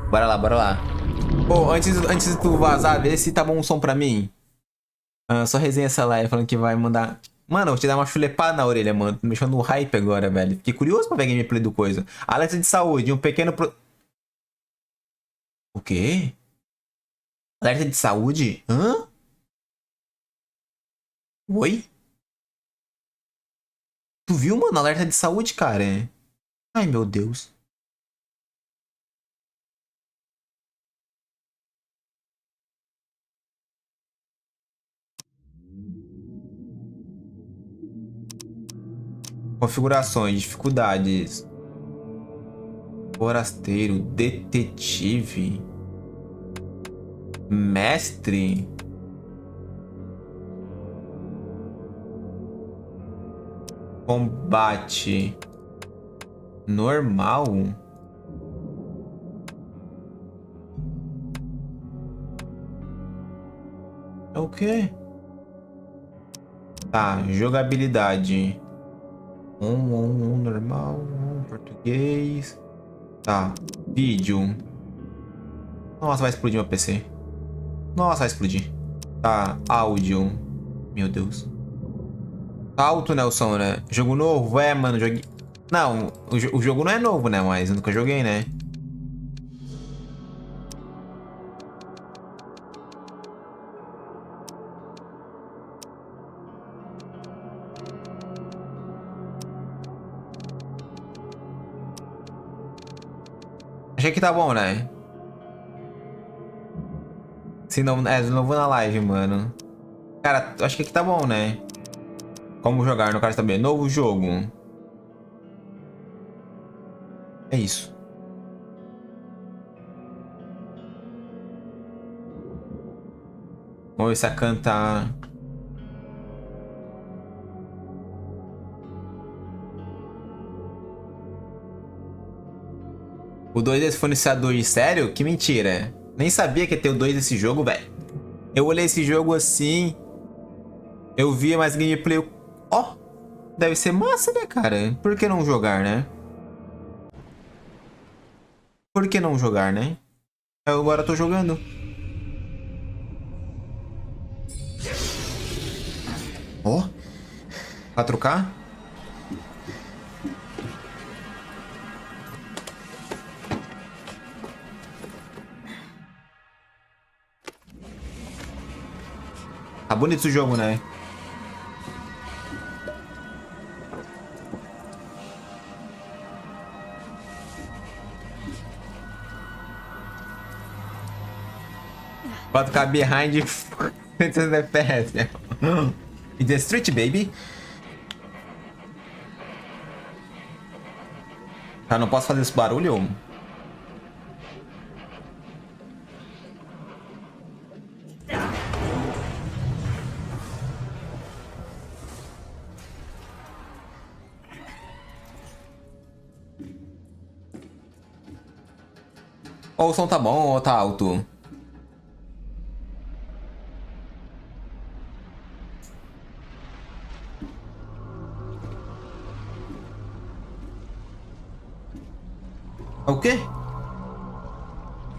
Bora lá, bora lá. Ô, antes de tu vazar, vê se tá bom o som pra mim. Só resenha essa live falando que vai mandar... Mano, eu vou te dar uma chulepada na orelha, mano. Tô mexendo no hype agora, velho. Fiquei curioso pra ver a gameplay do coisa. Alerta de saúde, um pequeno... O quê? Alerta de saúde? Hã? Oi? Tu viu, mano? Alerta de saúde, cara. Ai, meu Deus. Configurações, dificuldades. Forasteiro, detetive, mestre, combate, normal. É o quê? Tá, jogabilidade. Normal, português. Tá, vídeo. Nossa, vai explodir meu PC. Nossa, vai explodir. Tá, áudio. Meu Deus. Tá alto, né, o som, né? Jogo novo? É, mano, joguei... Não, o jogo não é novo, né? Mas eu nunca joguei, né? Achei que tá bom, né? Se não, de novo na live, mano. Cara, acho que aqui tá bom, né? Como jogar no caso também. Novo jogo. É isso. Vamos ver se a cantar. O 2 desse fornecedor de sério? Que mentira. Nem sabia que ia ter o 2 desse jogo, velho. Eu olhei esse jogo assim. Eu vi mais gameplay. Ó, deve ser massa, né, cara? Por que não jogar, né? Por que não jogar, né? Eu agora tô jogando. Ó, 4K? Tá bonito esse jogo, né? Quatro k behind 100 FPS, né? In the street, baby. Tá, não posso fazer esse barulho? Ou o som tá bom ou tá alto? É o quê?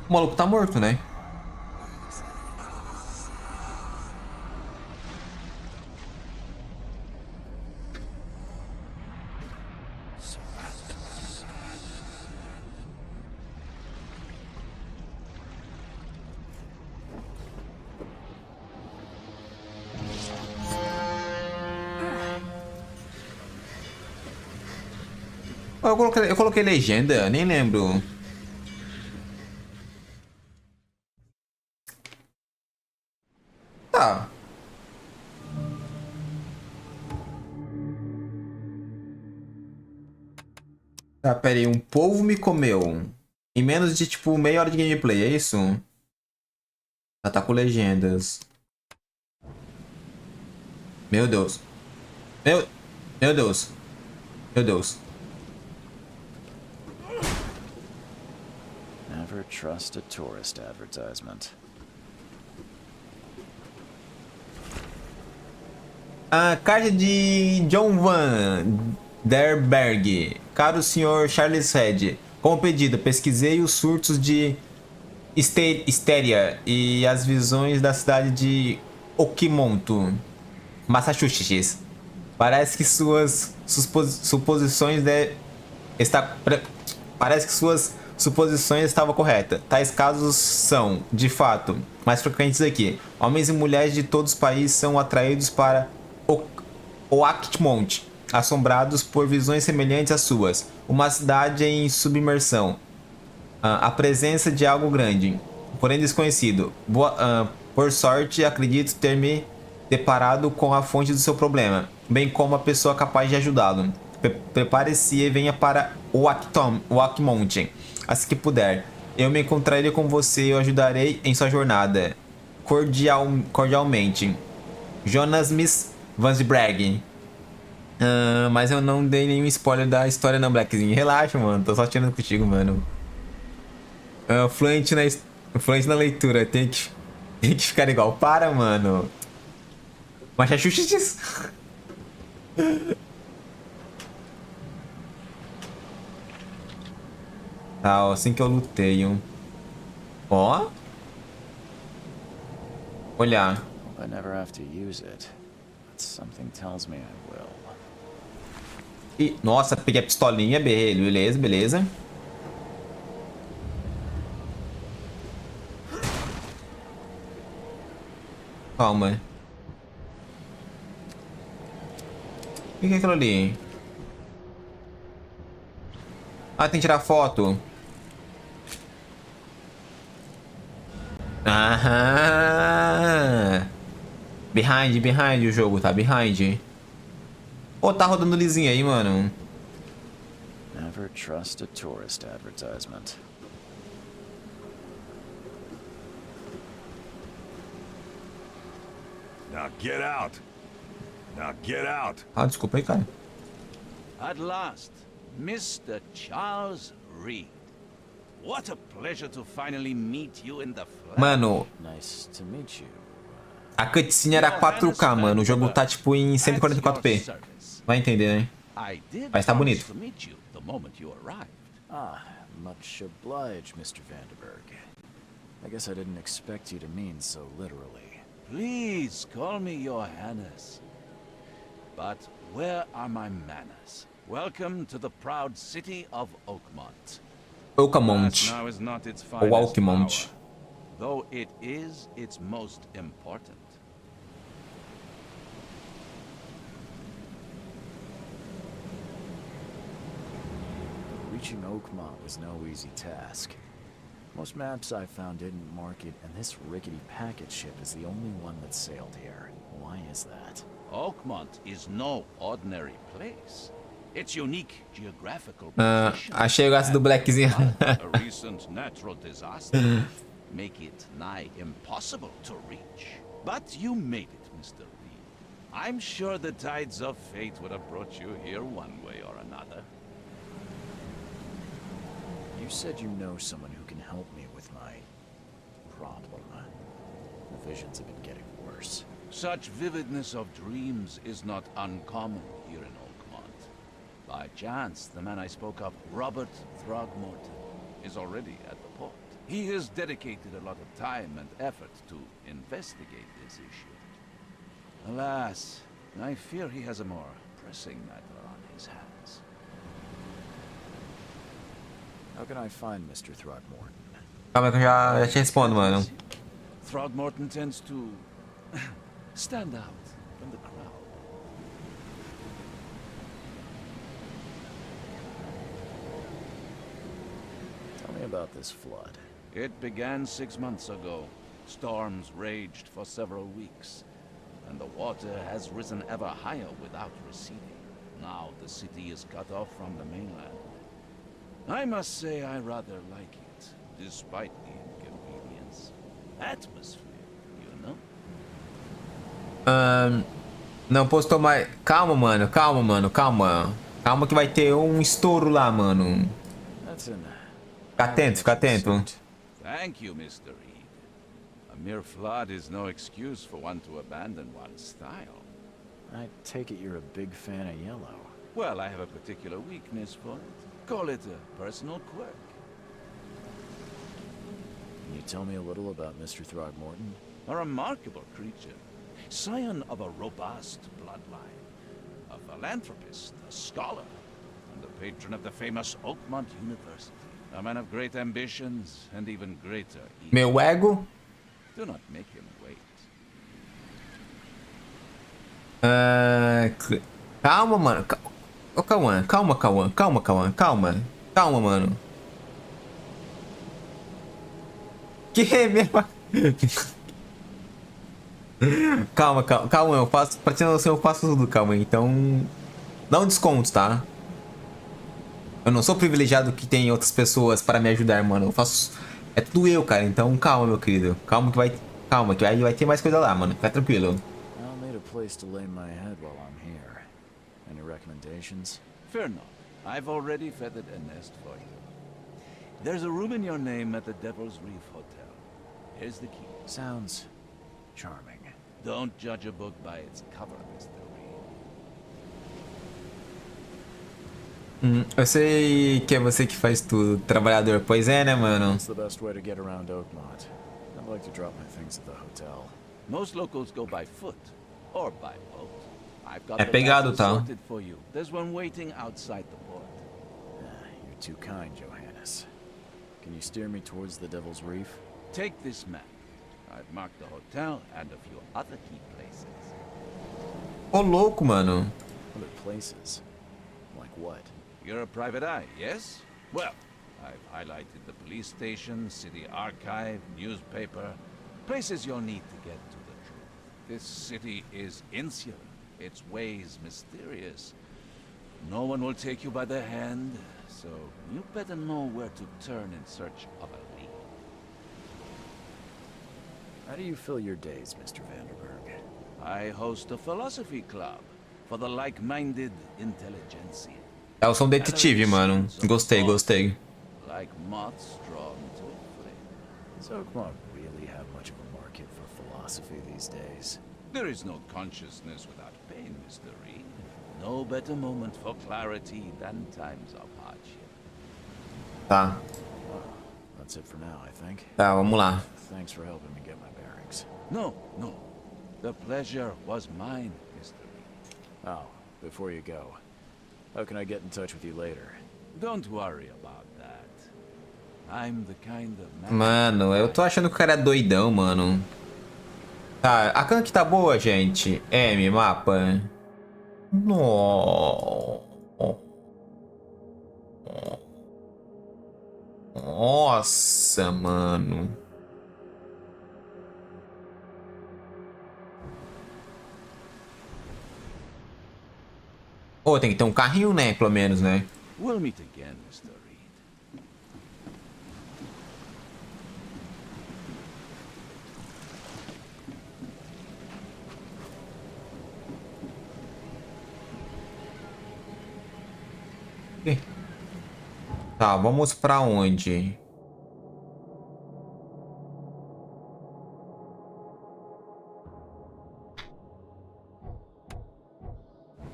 O maluco tá morto, né? Eu coloquei legenda, nem lembro. Tá. Tá, pera aí. Um polvo me comeu. Em menos de, tipo, meia hora de gameplay, é isso? Já tá com legendas. Meu Deus. Meu... Meu Deus. Meu Deus. Never trust a tourist advertisement. A carta de John Van Der Berg. Caro senhor Charles Red, como pedido, pesquisei os surtos de Histeria e as visões da cidade de Okimonto, Massachusetts. Parece que suposições parece que suas suposições estavam corretas. Tais casos são, de fato, mais frequentes aqui. Homens e mulheres de todos os países são atraídos para Oakmont, assombrados por visões semelhantes às suas. Uma cidade em submersão. A presença de algo grande, porém desconhecido. Por sorte, acredito ter me deparado com a fonte do seu problema, bem como a pessoa capaz de ajudá-lo. Prepare-se e venha para Oakmont assim que puder. Eu me encontrarei com você e eu ajudarei em sua jornada. Cordialmente. Jonas Miss Vansbragg. Mas eu não dei nenhum spoiler da história não, Blackzinho. Relaxa, mano. Tô só tirando contigo, mano. Fluente na leitura. Tem que ficar igual. Para, mano. Massachusetts. Tá, assim que eu lutei. Ó. Olhar. Hope I never have to use it, but something tells me I will. E, nossa, peguei a pistolinha. Beleza, beleza. Calma. O que é aquilo ali? Ah, tem que tirar foto. Aham. Behind o jogo, tá? Behind. Pô, tá rodando lisinho aí, mano. Never trust a tourist advertisement. Now get out. Now get out. Ah, desculpa aí, cara. At last, Mr. Charles Reed. What a pleasure to finally meet you in the flesh. Mano, Nice to meet you. a cutscene era 4K, mano. O jogo tá, tipo, em 144p. Vai entender, né? I did Mas tá bonito. promise to meet you the moment you arrived. Ah, much obliged, Mr. Vanderberg. I guess I didn't expect you to mean so literally. Please call me your Highness. But where are my manners? Welcome to the proud city of Oakmont. Oakmont. Now is not its Ou finest Alkmont. hour, though it is its most important. Reaching Oakmont was no easy task. Most maps I found didn't mark it, and this rickety packet ship is the only one that sailed here. Why is that? Oakmont is no ordinary place. Its unique geographical Ah, position achei o gato do and Blackzinho. a recent natural disaster make it nigh impossible to reach. But you made it, Mr. Reed. I'm sure the tides of fate would have brought you here one way or another. You said you know someone who can help me with my problem. The visions have been getting worse. Such vividness of dreams is not uncommon here in Oakmont. By chance, the man I spoke of, Robert Throgmorton, is already at the port. He has dedicated a lot of time and effort to investigate this issue. Alas, I fear he has a more pressing matter on his hands. How can I find Mr. Throgmorton? Calma que eu já te respondo, mano. Throgmorton tends to stand out from the crowd. Tell me about this flood. It began 6 months ago. Storms raged for several weeks, and the water has risen ever higher without receding. Now the city is cut off from the mainland. I must say I rather like it, despite the inconvenience. Atmosphere, you know? Não postou mais. Calma, mano. Calma que vai ter um estouro lá, mano. That's an Fica atento. Thank you, Mr. Reed. A mere flood is no excuse for one to abandon one's style. I take it you're a big fan of yellow. Well, I have a particular weakness for it. Call it a personal quirk. Can you tell me a little about Mr. Throgmorton? A remarkable creature. Scion of a robust bloodline. A philanthropist, a scholar, and the patron of the famous Oakmont University. A man of great ambitions and even greater evil. Meu ego. Do not make him wait. Calma, mano. Ô, Cauã. Calma, Cauã. Calma, Cauã. Calma. Calma, mano. Que mesmo? Calma, calma. Calma, eu faço. Pra ter noção, eu faço tudo, calma. Então. Não desconto, tá? Eu não sou privilegiado que tem outras pessoas para me ajudar, mano. Eu faço. É tudo eu, cara. Então calma, meu querido. Calma que vai. Calma, que vai ter mais coisa lá, mano. Fica tranquilo. I'll need a place to lay my head while I'm here. Any recommendations? Fear not. I've already feathered a nest for you. There's a room in your name at the Devil's Reef Hotel. Here's the key. Sounds charming. Don't judge a book by its cover, Mr. Reed. Eu sei que é você que faz tudo. Trabalhador. Pois é, né, mano? What's the best way to get around Oakmont? I'd like to drop my things at the hotel. Most locals go by foot or by boat. I've got É the pegado, vessel tá? sorted for you. There's one waiting outside the port. You're too kind, Johannes. Can you steer me towards the Devil's Reef? Take this map. I've marked the hotel and a few other key places. Ô, louco, mano. Other places? Like what? You're a private eye, yes? Well, I've highlighted the police station, city archive, newspaper, places you'll need to get to the truth. This city is insular, its ways mysterious. No one will take you by the hand, so you better know where to turn in search of a lead. How do you fill your days, Mr. Vanderberg? I host a philosophy club for the like-minded intelligentsia. Eu sou um detetive, mano. Gostei, gostei. Like moths drawn to a flame. Does Oakmont really have much of a market for philosophy these days? There is no consciousness without pain, Mr. Reed. No better moment for clarity than times of hardship. Tá. That's it for now, I think. Tá, vamos lá. Thanks for helping me get my bearings. No, no. The pleasure was mine, Mr. Reed. Oh, before you go, how can I get in touch with you later? Don't worry about that. I'm the kind of man... Mano, eu tô achando que o cara é doidão, mano. Tá, a can que tá boa, gente. M, mapa. Nossa, mano. Pô, tem que ter um carrinho, né? Pelo menos, né? We'll meet again, Mr. Reed. Tá, vamos pra onde?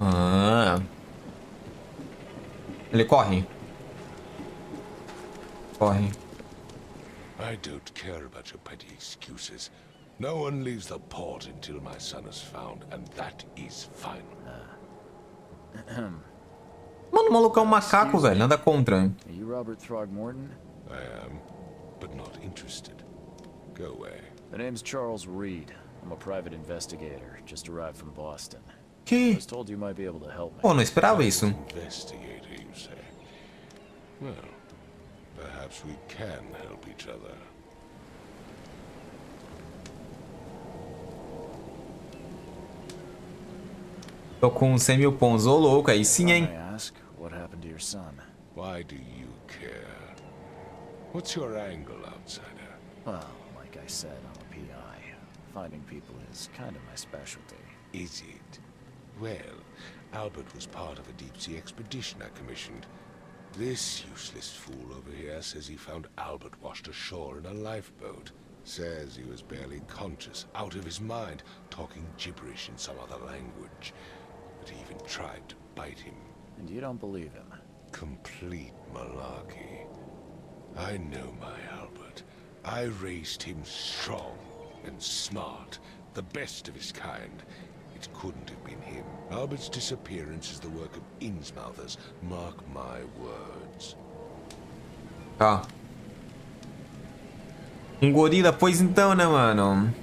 Ah. Ele corre. Corre. I don't care about your petty excuses. No one leaves the port until my son is found, and that is final. Mano, o maluco é um macaco, velho. Nada contra. Are you Robert Throgmorton? I am, but not interested. Go away. The name's Charles Reed. I'm a private investigator. Just arrived from Boston. I Que? was told you might be able to help me. Pô, não esperava isso. Investigator, you say? Well, perhaps we can help each other. Tô com 100 mil pontos. Ô, louco. Aí sim, May hein? I ask, what happened to your son? Why do you care? What's your angle, outsider? Well, like I said, I'm a PI. Finding people is kind of my specialty. Is it? Well, Albert was part of a deep-sea expedition I commissioned. This useless fool over here says he found Albert washed ashore in a lifeboat. Says he was barely conscious, out of his mind, talking gibberish in some other language. But he even tried to bite him. And you don't believe him? Complete malarkey. I know my Albert. I raised him strong and smart, the best of his kind. It couldn't have been him. Albert's disappearance is the work of Innsmouthers. Mark my words. Tá. Um gorila, pois então, né, mano?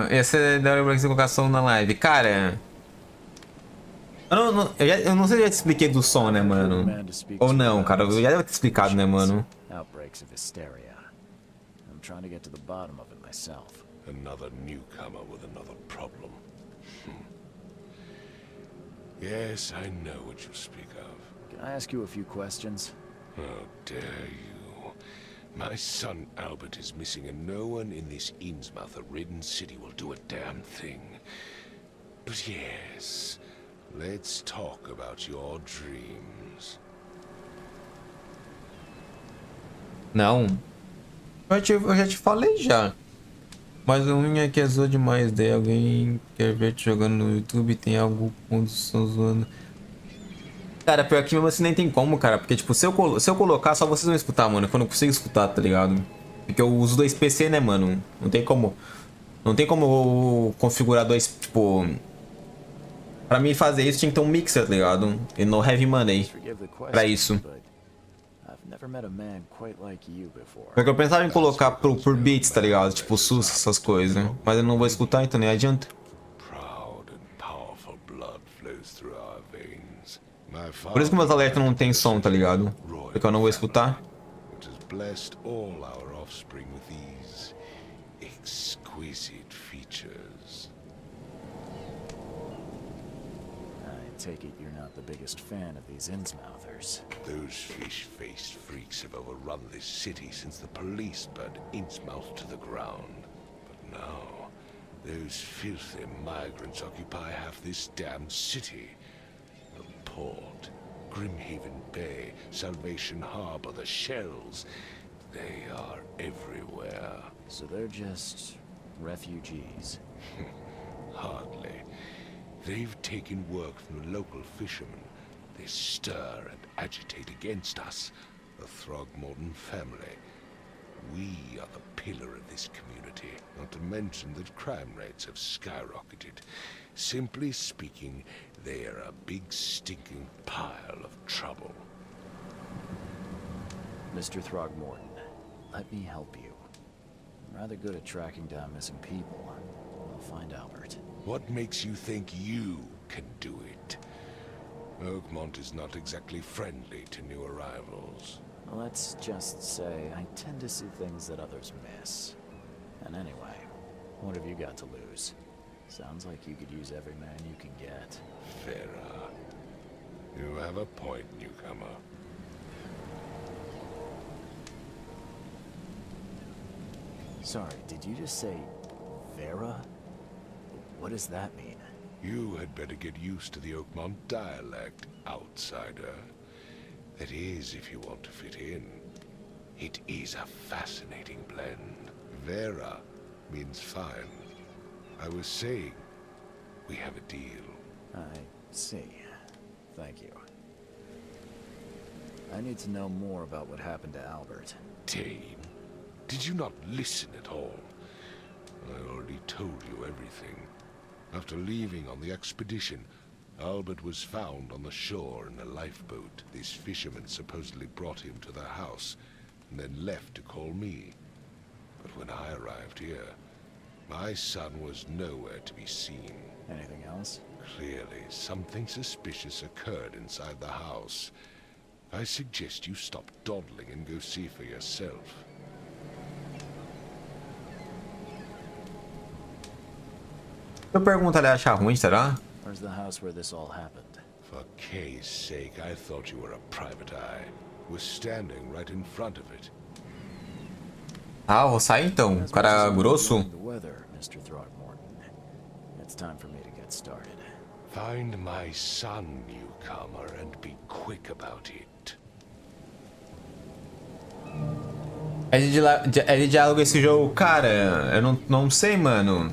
Essa é da hora pra você colocar som na live. Cara... Eu não sei se eu já te expliquei do som, né, mano? Ou não, cara. Eu já devo ter explicado, né, mano? Outbreaks of hysteria. I'm trying to get to the bottom of it myself. Another newcomer with another problem. Yes, I know what you speak of. Can I ask you a few questions? How dare you? My son Albert is missing, and no one in this Innsmouther-ridden city will do a damn thing. But yes, let's talk about your dreams. Não. Eu já te falei já. Mas o ruim é que é zoa demais. Daí alguém quer ver te jogando no YouTube e tem algo com som zoando. Cara, pior que mesmo assim nem tem como, cara. Porque, tipo, se eu colocar, só vocês vão escutar, mano. Quando eu consigo escutar, tá ligado? Porque eu uso dois PC, né, mano? Não tem como. Não tem como eu configurar dois, tipo... Pra mim fazer isso tinha que ter um mixer, tá ligado? E no heavy money pra isso. Porque eu pensava em colocar por beats, tá ligado? Tipo sus, essas coisas. Mas eu não vou escutar, então nem adianta. Por isso que meus alertas não tem som, tá ligado? Porque eu não vou escutar. Take it you're not the biggest fan of these Innsmouthers. Those fish-faced freaks have overrun this city since the police burned Innsmouth to the ground. But now, those filthy migrants occupy half this damn city. The port, Grimhaven Bay, Salvation Harbor, the shells. They are everywhere. So they're just refugees? Hardly. They've taken work from the local fishermen. They stir and agitate against us, the Throgmorton family. We are the pillar of this community, not to mention that crime rates have skyrocketed. Simply speaking, they are a big stinking pile of trouble. Mr. Throgmorton, let me help you. I'm rather good at tracking down missing people. I'll find Albert. What makes you think you can do it? Oakmont is not exactly friendly to new arrivals. Let's just say I tend to see things that others miss. And anyway, what have you got to lose? Sounds like you could use every man you can get. Vera, you have a point, newcomer. Sorry, did you just say Vera? What does that mean? You had better get used to the Oakmont dialect, outsider. That is, if you want to fit in. It is a fascinating blend. Vera means fine. I was saying, we have a deal. I see. Thank you. I need to know more about what happened to Albert. Dane, did you not listen at all? I already told you everything. After leaving on the expedition, Albert was found on the shore in a lifeboat. These fishermen supposedly brought him to their house, and then left to call me. But when I arrived here, my son was nowhere to be seen. Anything else? Clearly, something suspicious occurred inside the house. I suggest you stop dawdling and go see for yourself. Eu pergunto, ele acha ruim, será? Where's the house where this all happened? For Kay's sake, I thought you were a private eye. We're standing right in front of it. Ah, vou sair então. O cara grosso. The weather, Mr. Throgmorton. It's time for me to get started. Find my son, newcomer, and be quick about it. É de diálogo esse jogo? Cara, eu não sei, mano.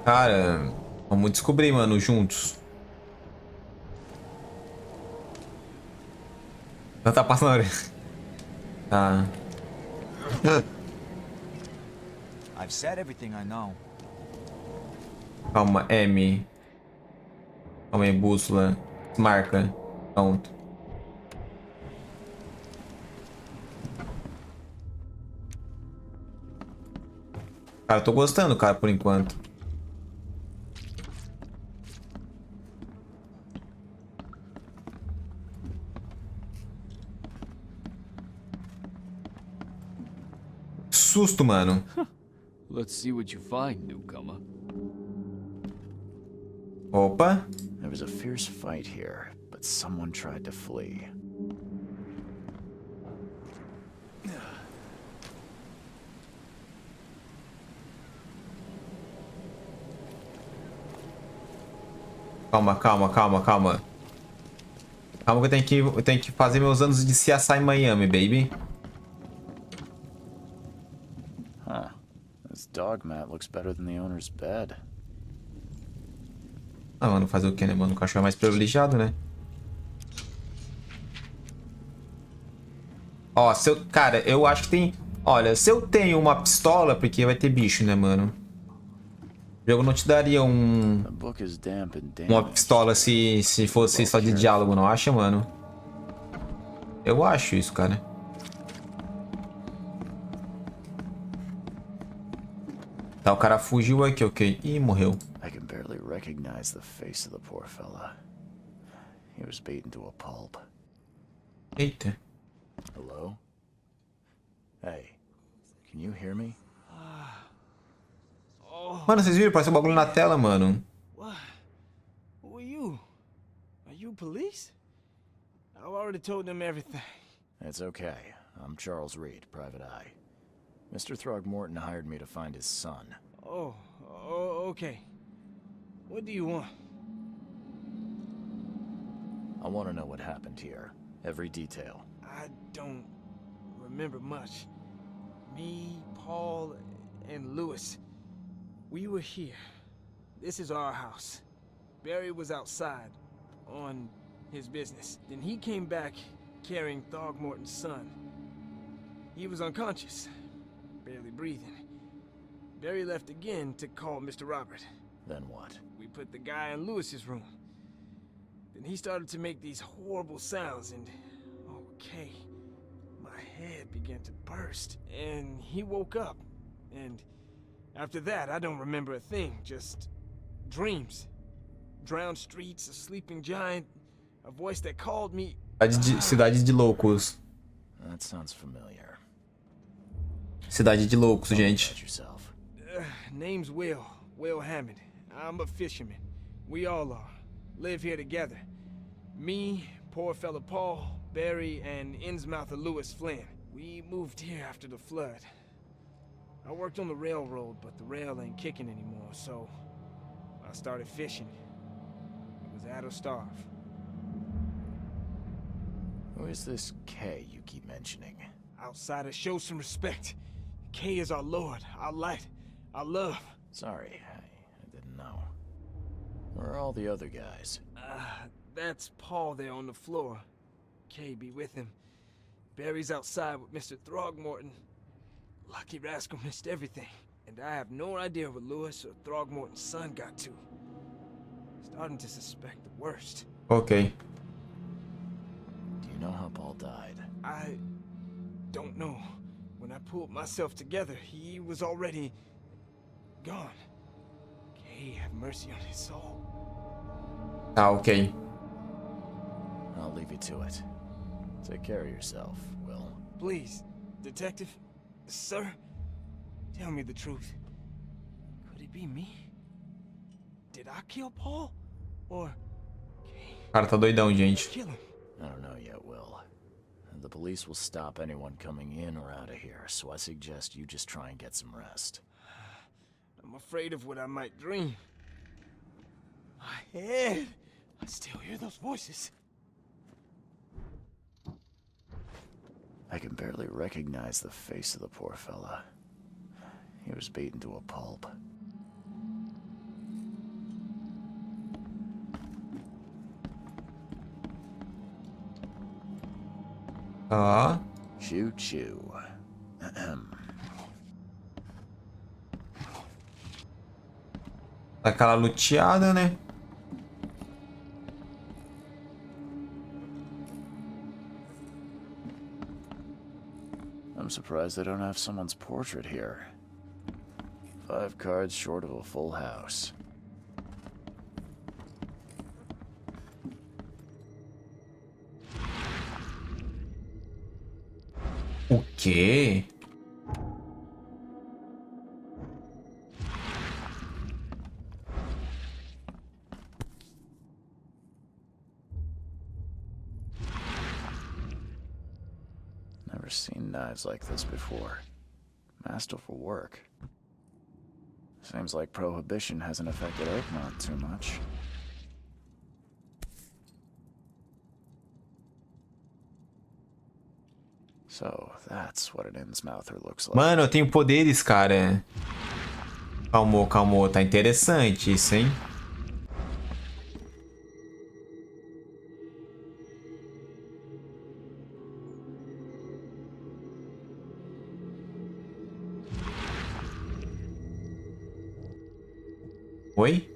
Cara, vamos descobrir, mano, juntos. Ela tá passando a orelha. Tá. I've said everything I know. Calma, M. Calma aí, bússola. Marca. Pronto. Cara, eu tô gostando, cara, por enquanto. Susto, mano. Let's see what you find, newcomer. Opa. There was a fierce fight here, but someone tried to flee. Calma, calma, calma, calma. Calma que eu tenho que fazer meus anos de CSI Miami, baby. Huh. This dog mat looks better than the owner's bed. Ah, mano, fazer o que, né, mano? O cachorro é mais privilegiado, né? Ó, se eu... Cara, eu acho que tem... Olha, se eu tenho uma pistola, porque vai ter bicho, né, mano? O jogo não te daria The book is damp and uma damaged. pistola se fosse só de diálogo, não acha, mano? Eu acho isso, cara. Tá, o cara fugiu aqui, ok. Ih, morreu. I can barely recognize the face of the poor fella. He was beaten to a pulp. Eita. Hello? Hey, can you hear me? Mano, vocês viram? Parece um bagulho na tela, mano. What? Who are you? Are you police? I've already told them everything. It's okay. I'm Charles Reed, Private Eye. Mr. Throgmorton hired me to find his son. Oh, okay. What do you want? I want to know what happened here. Every detail. I don't remember much. Me, Paul, and Lewis. We were here. This is our house. Barry was outside on his business. Then he came back carrying Throgmorton's son. He was unconscious, barely breathing. Barry left again to call Mr. Robert. Then what? We put the guy in Lewis's room. Then he started to make these horrible sounds and... Okay. My head began to burst. And he woke up. And after that, I don't remember a thing. Just dreams. Drowned streets, a sleeping giant, a voice that called me... Cidade de loucos. That sounds familiar. Cidade de loucos, gente. About yourself. Name's Will Hammond. I'm a fisherman. We all are. Live here together. Me, poor fella Paul, Barry, and Innsmouther Lewis Flynn. We moved here after the flood. I worked on the railroad, but the rail ain't kicking anymore, so I started fishing. It was at or starve. Who is this K you keep mentioning? Outsiders, show some respect. K is our lord, our light, our love. Sorry, I didn't know. Where are all the other guys? That's Paul there on the floor. K be with him. Barry's outside with Mr. Throgmorton. Lucky rascal missed everything. And I have no idea what Lewis or Throgmorton's son got to. Starting to suspect the worst. Ok. Do you know how Paul died? I don't know. When I pulled myself together, he was already gone. K have mercy on his soul. Tá, ok. I'll leave you to it. Take care of yourself, Will. Please, detective, sir, tell me the truth. Could it be me? Did I kill Paul? Or O cara tá doidão, gente. kill him? I don't know yet, Will. The police will stop anyone coming in or out of here, so I suggest you just try and get some rest. I'm afraid of what I might dream. My head! I still hear those voices. I can barely recognize the face of the poor fella. He was beaten to a pulp. Ó. Choo choo. Aquela luteada, né? I'm surprised they don't have someone's portrait here. 5 cards short of a full house. O quê? Never seen knives like this before. Masterful work. Seems like Prohibition hasn't affected Oakmont too much. So, that's what an Innsmouther looks like. Mano, eu tenho poderes, cara. Calmou, calmou. Tá interessante isso, hein? Oi?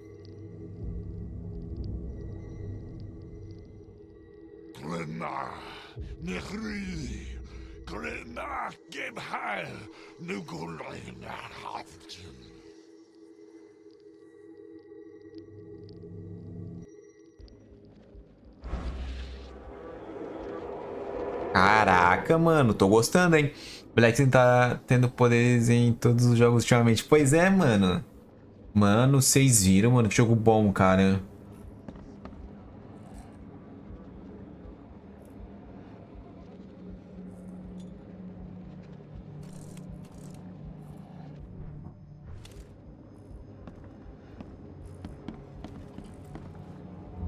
Caraca, mano, tô gostando, hein? Blaack tá tendo poderes em todos os jogos ultimamente. Pois é, mano. Mano, vocês viram, mano, que jogo bom, cara.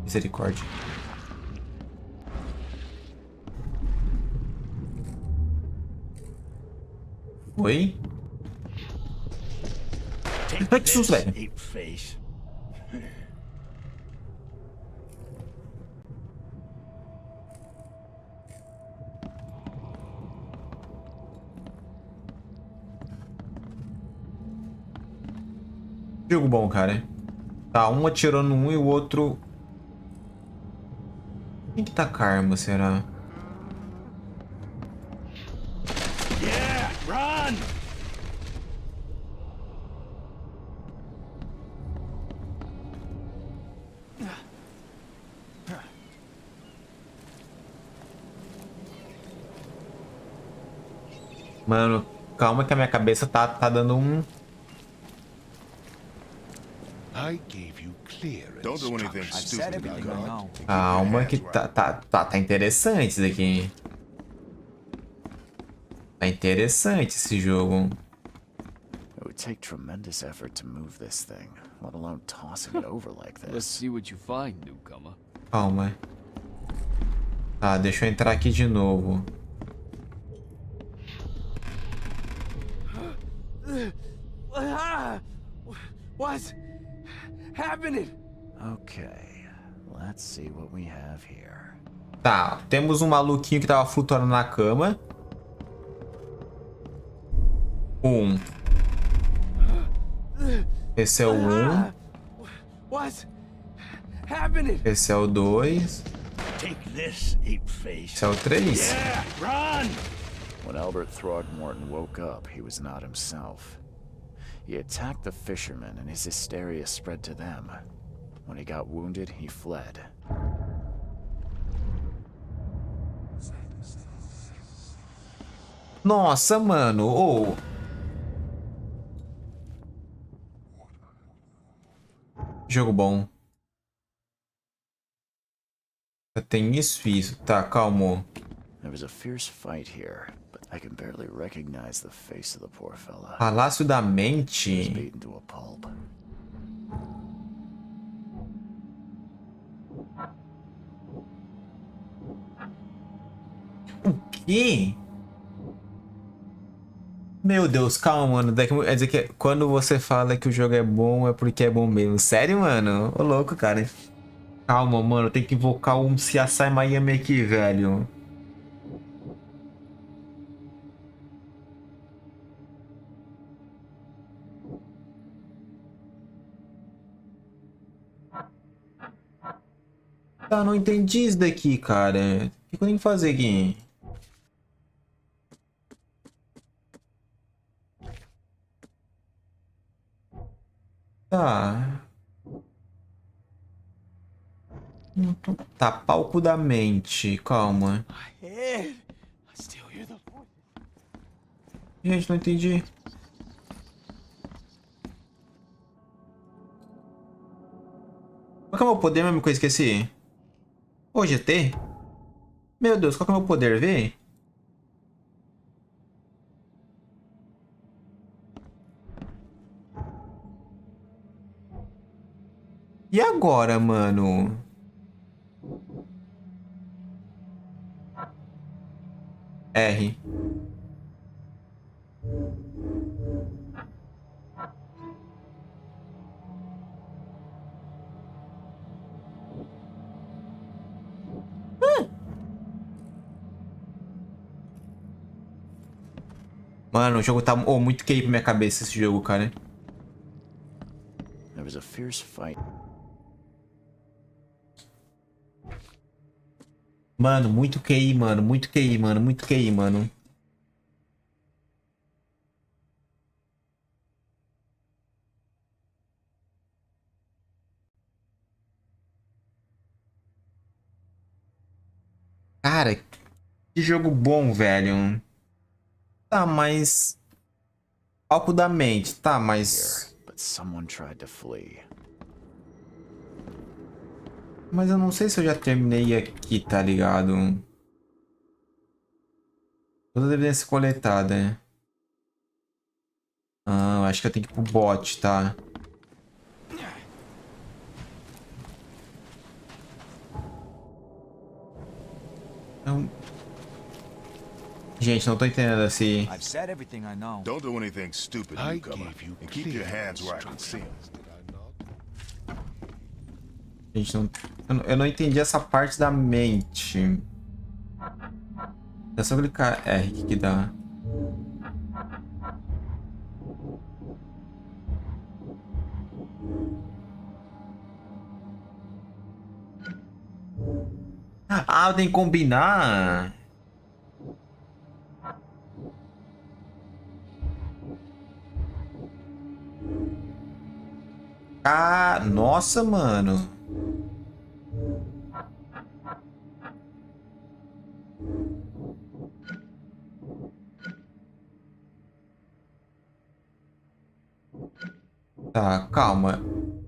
Misericórdia. Oi? Ai, que susto, velho. Jogo bom, cara. Tá, um atirando um e o outro... Quem que tá com a arma, será? Yeah, run! Mano, calma que a minha cabeça tá dando um... I gave you clear Don't do anything instructions. I've said everything I know. Calma que tá interessante isso daqui. Tá interessante esse jogo. It would take tremendous effort to move this thing, let alone tossing it over like Let's this. see what you find, newcomer. Calma. Tá, deixa eu entrar aqui de novo. What's happening? Okay, let's see what we have here. Tá, temos um maluquinho que tava flutuando na cama. Esse é o 1. What's happening? Esse é o 2. Take this, ape-face. Esse é o 3. Yeah, run! When Albert Throgmorton woke up, he was not himself. He attacked the fishermen and his hysteria spread to them. When he got wounded, he fled. Nossa, mano. Ô. Jogo bom. Tem isso e isso. Tá, calma. There was a fierce fight here, but I can barely recognize the face of the poor fella. Palácio da He was Mente. beaten to a pulp. O quê? Meu Deus, calma, mano. Quer dizer que quando você fala que o jogo é bom, é porque é bom mesmo. Sério, mano? Ô, louco, cara. Calma, mano. Tem que invocar um CSI Miami aqui, velho. Tá, não entendi isso daqui, cara. O que eu tenho que fazer aqui? Tá. Tá, palco da mente. Calma. Head. I still hear the voice. Gente, não entendi. Qual que é o meu poder mesmo que eu esqueci? Ô, GT? Meu Deus, qual que é o meu poder? Vê? E agora, mano? R. Mano, o jogo tá muito QI pra minha cabeça, esse jogo, cara. There was a fierce fight. Mano, muito QI, mano. Muito QI, mano. Muito QI, mano. Cara, que jogo bom, velho. Tá, mas... Palco da mente. Tá, Here, mas... but someone tried to flee. Mas eu não sei se eu já terminei aqui, tá ligado? Toda a evidência coletada, né? Ah, eu acho que eu tenho que ir pro bot, tá? Então... Gente, não tô entendendo assim. I've said everything I know. Don't do anything stupid, I newcomer. gave you And keep your clear hands where I can see 'em. instructions, did I not? Gente, eu não entendi essa parte da mente. É só clicar R que dá. Ah, eu tenho que combinar. Ah, nossa, mano. Tá, calma.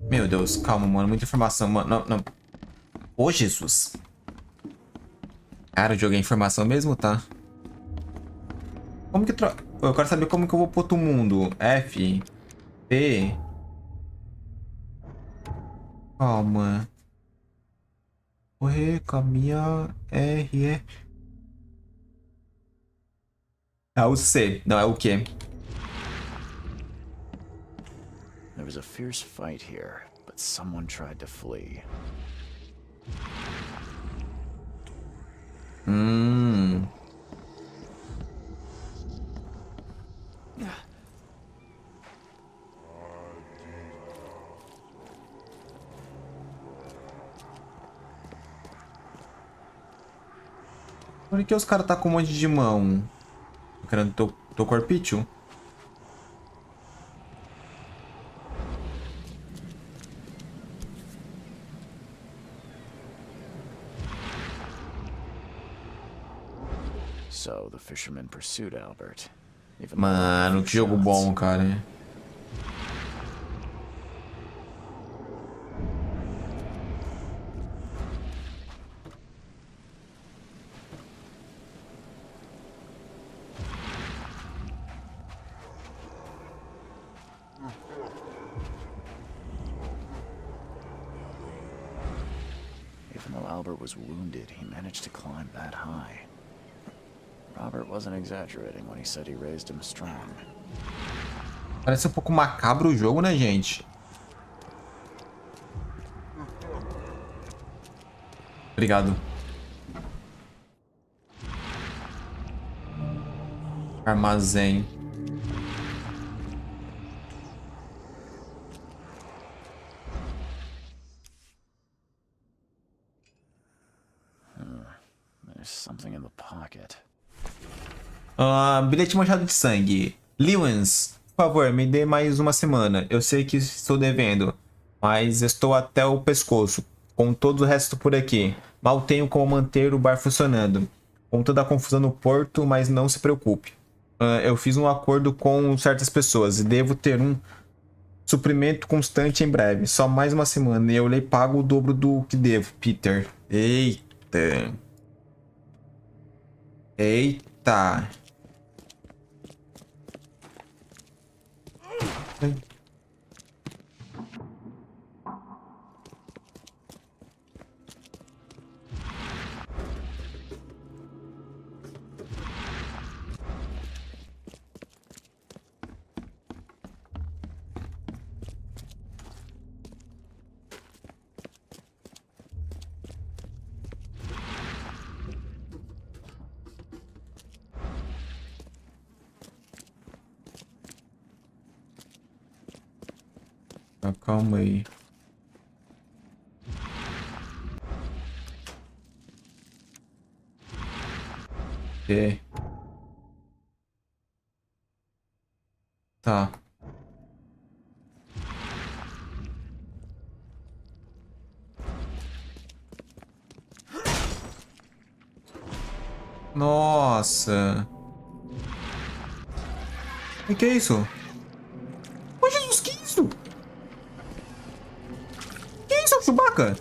Meu Deus, calma, mano. Muita informação, mano. Não, não. Ô, Jesus. Cara, eu joguei informação mesmo, tá? Como que eu quero saber como que eu vou pro outro mundo. F. P. Calma. Correr, caminhar. R, E. É o C. Não, é o Q. There was a fierce fight here, but someone tried to flee. Por que os caras tá com um monte de mão? Tô querendo teu corpício? So the fisherman pursued Albert. Even Mano, que jogo bom, cara. Even though Albert was wounded, he managed to climb that high. Robert wasn't exaggerating when he said he raised him strong. Parece um pouco macabro o jogo, né, gente? Obrigado. Armazém. There's something in the pocket. Bilhete manchado de sangue. Lewins, por favor, me dê mais uma semana. Eu sei que estou devendo, mas estou até o pescoço, com todo o resto por aqui. Mal tenho como manter o bar funcionando. Com toda a confusão no porto, mas não se preocupe. Eu fiz um acordo com certas pessoas e devo ter um suprimento constante em breve. Só mais uma semana e eu lhe pago o dobro do que devo, Peter. Eita. Eita. Ai. Calma aí. É. Tá. Nossa. O que é isso? Ô, Jesus, que é isso? Que é isso, Chewbacca?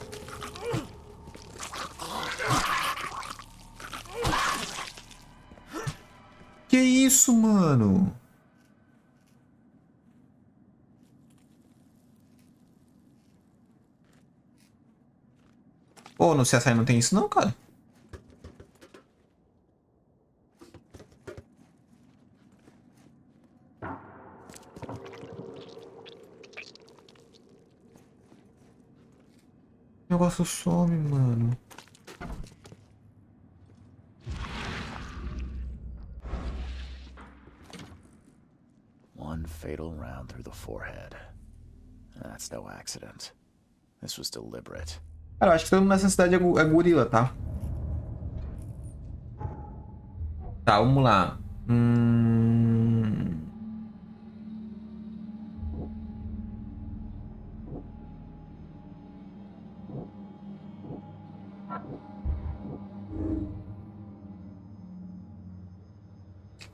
Que isso, mano? Pô, no CSI não tem isso não, cara. O negócio some, mano. One fatal round through the forehead. That's no accident. This was deliberate. Cara, eu acho que todo mundo nessa cidade é gorila, tá? Tá, vamos lá.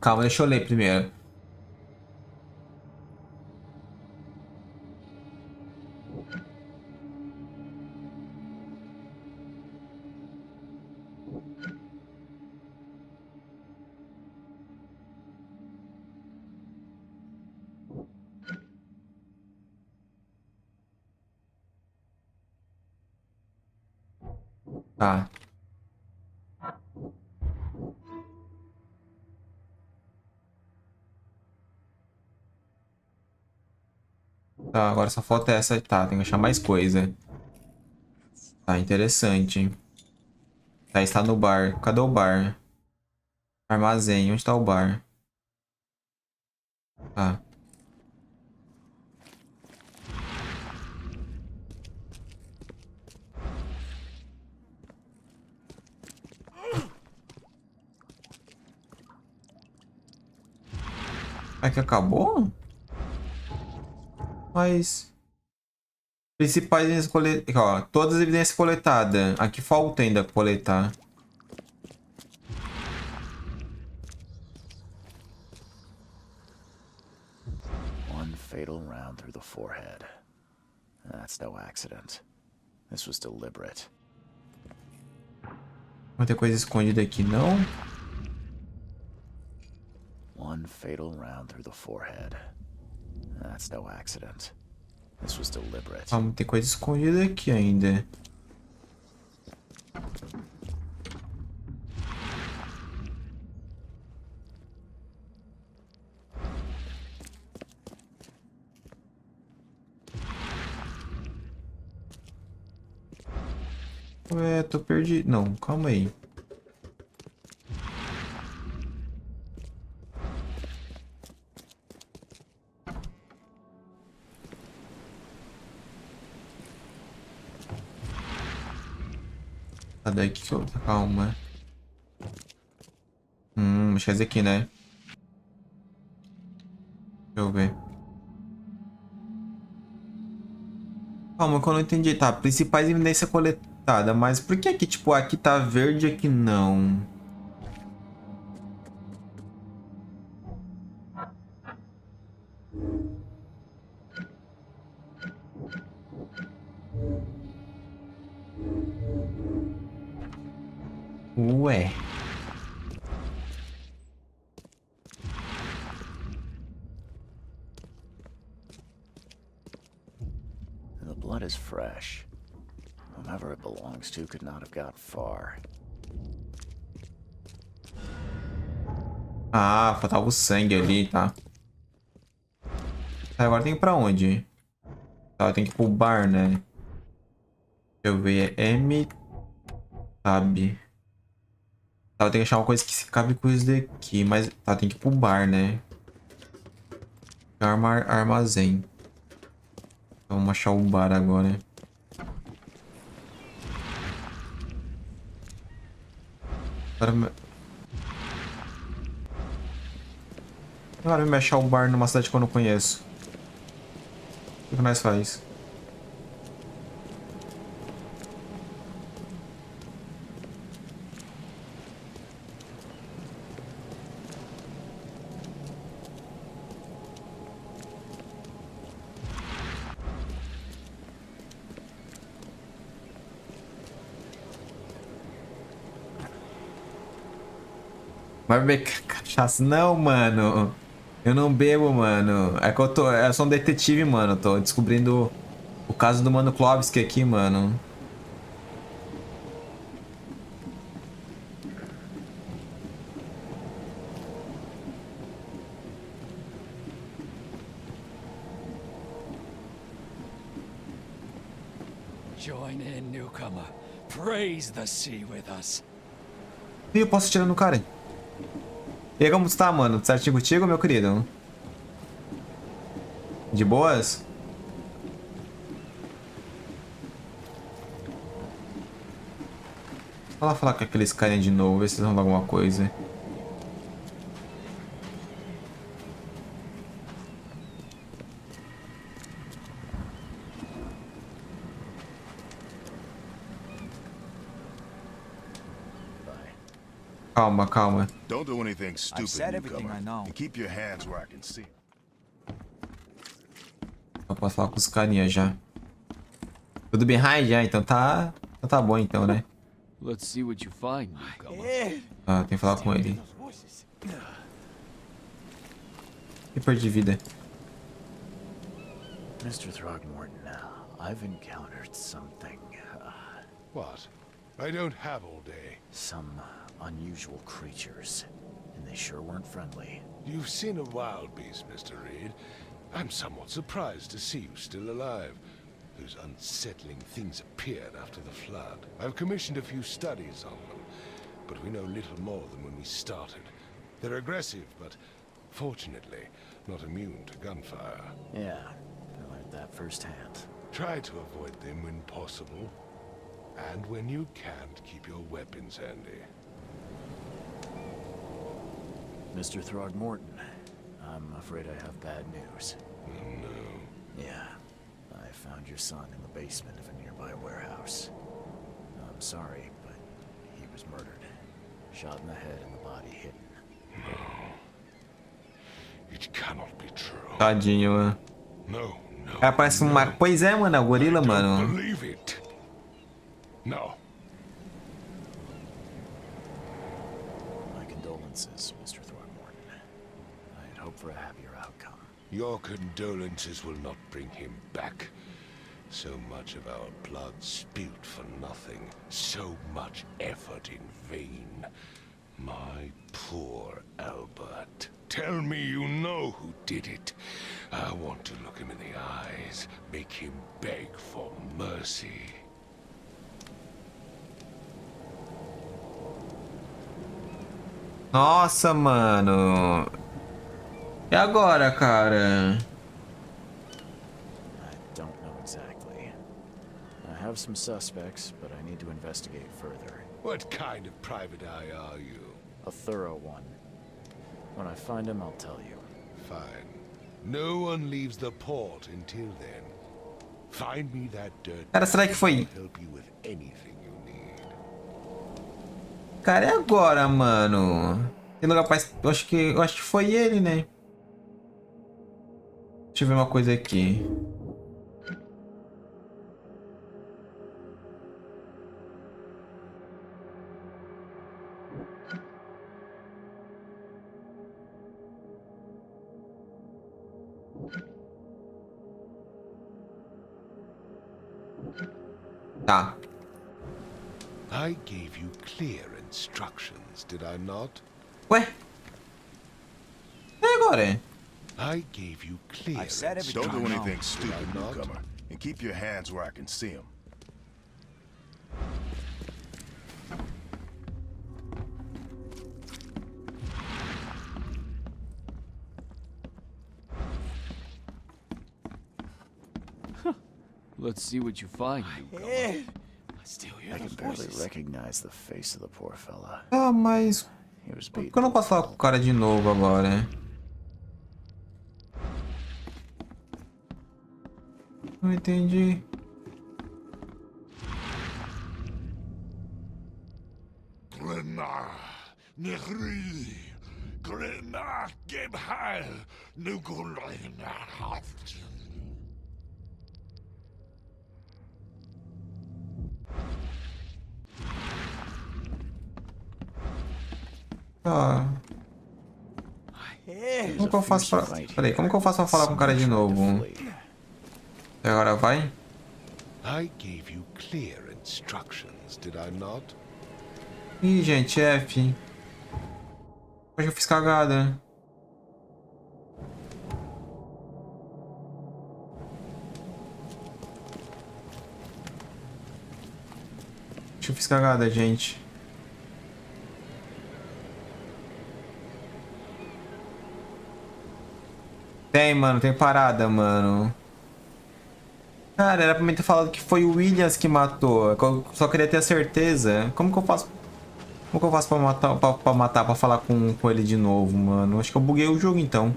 Calma, deixa eu ler primeiro. Tá. Tá, agora essa foto é essa. Tá, tem que achar mais coisa. Tá, interessante. Tá, está no bar. Cadê o bar? Armazém. Onde tá o bar? Tá. É que acabou? Mas... Principais evidências coletadas. Ó, todas as evidências coletadas. Aqui falta ainda coletar. One fatal round through the forehead. That's no accident. This was deliberate. Vai ter coisa escondida aqui, não? One fatal round through the forehead. That's no accident. This was deliberate. Vamos ter coisa escondida aqui ainda. Ué, tô perdido. Não, calma aí. Tá daqui que eu... Calma. Acho que é esse aqui, né? Deixa eu ver. Calma, que eu não entendi. Tá, principais evidências coletadas. Mas por que que, tipo, aqui tá verde e aqui não? Ué. The blood is fresh. Whomever it belongs to could not have got far. Ah, faltava o sangue ali, tá? Tá, agora tem que ir pra onde? Tá, tem que ir pro bar, né? Deixa eu ver, é M... Cabe. Tá, eu tenho que achar uma coisa que se cabe com isso daqui, mas... Tá, tem que ir pro bar, né? Armazém. Então, vamos achar o bar agora. Agora me achar o bar numa cidade que eu não conheço. O que nós faz? Vai beber cachaça? Não, mano. Eu não bebo, mano. É que eu sou um detetive, mano. Eu tô descobrindo o caso do Mano Klovski aqui, mano. Join in, newcomer. Praise the sea with us. Ih, eu posso atirar no cara. E aí, como tu tá, mano? Tudo certinho contigo, meu querido? De boas? Vai lá falar com aqueles carinha de novo, ver se eles vão dar alguma coisa. Calma, calma. Don't do anything I've stupid, said everything newcomer. I know. And keep your hands where I can see. Eu posso falar com os carinha já. Tudo bem, Raid? Já, então tá... Então tá bom então, né? Let's see what you find, newcomer. Ed, Ah, tem que falar com ele. those voices. E perdi vida. Mr. Throgmorton, I've encountered something, What? I don't have all day. some unusual creatures, and they sure weren't friendly. You've seen a wild beast, Mr. Reed. I'm somewhat surprised to see you still alive. Those unsettling things appeared after the flood. I've commissioned a few studies on them, but we know little more than when we started. They're aggressive, but fortunately, not immune to gunfire. Yeah, I learned that firsthand. Try to avoid them when possible. And when you can't, keep your weapons handy. Mr. Throgmorton, I'm afraid I have bad news. No. Yeah, I found your son in the basement of a nearby warehouse. I'm sorry, but he was murdered. Shot in the head and the body hidden. It cannot be true. Tadinho, mano. No, no. Cara, parece uma... Pois é, mano. É o gorila, I don't mano. believe it. No. My condolences, Mr. Throgmorton. I'd hope for a happier outcome. Your condolences will not bring him back. So much of our blood spilt for nothing. So much effort in vain. My poor Albert. Tell me you know who did it. I want to look him in the eyes, make him beg for mercy. Nossa, mano. E agora, cara? I don't know exactly. I have some suspects, but I need to investigate further. What kind of private eye are you? A thorough one. When I find him, I'll tell you. Fine. No one leaves the port until then. Find me that dirt. Cara, será que foi? I'll help you with anything you need. Cara, é agora, mano. Tem lugar pra... eu acho que foi ele, né? Deixa eu ver uma coisa aqui. Tá. I gave you clear instructions, did I not? Ué? E agora? I gave you clear I've said everything. Don't do I know. anything stupid, Did I not? newcomer. And keep your hands where I can see them. Let's see what you find, newcomer. Ed, I still hear I can those barely voices. recognize the face of the poor fella. Ah, mas... He was Por beat. que eu não posso falar com o cara de novo agora? Não entendi. Tá. Ed, Como que eu faço pra... Peraí, como que eu faço pra falar com o cara de novo? E agora vai? I gave you clear instructions, did I not? Ih, gente, F. Acho que eu fiz cagada. Acho que eu fiz cagada, gente. Tem, mano, tem parada, mano. Cara, era pra mim ter falado que foi o Williams que matou. Eu só queria ter a certeza. Como que eu faço? Como que eu faço pra falar com ele de novo, mano? Acho que eu buguei o jogo, então.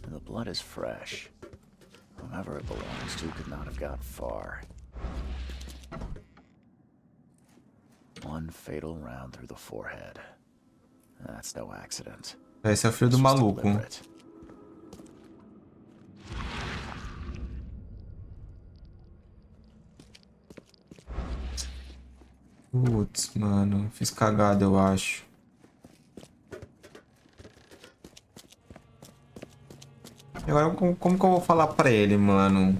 The blood is fresh. Whomever it belongs to could not have got far. One fatal round through the forehead. That's no accident. Esse é o filho do This was maluco. deliberate. Putz, mano. Fiz cagada, eu acho. E agora, como que eu vou falar pra ele, mano?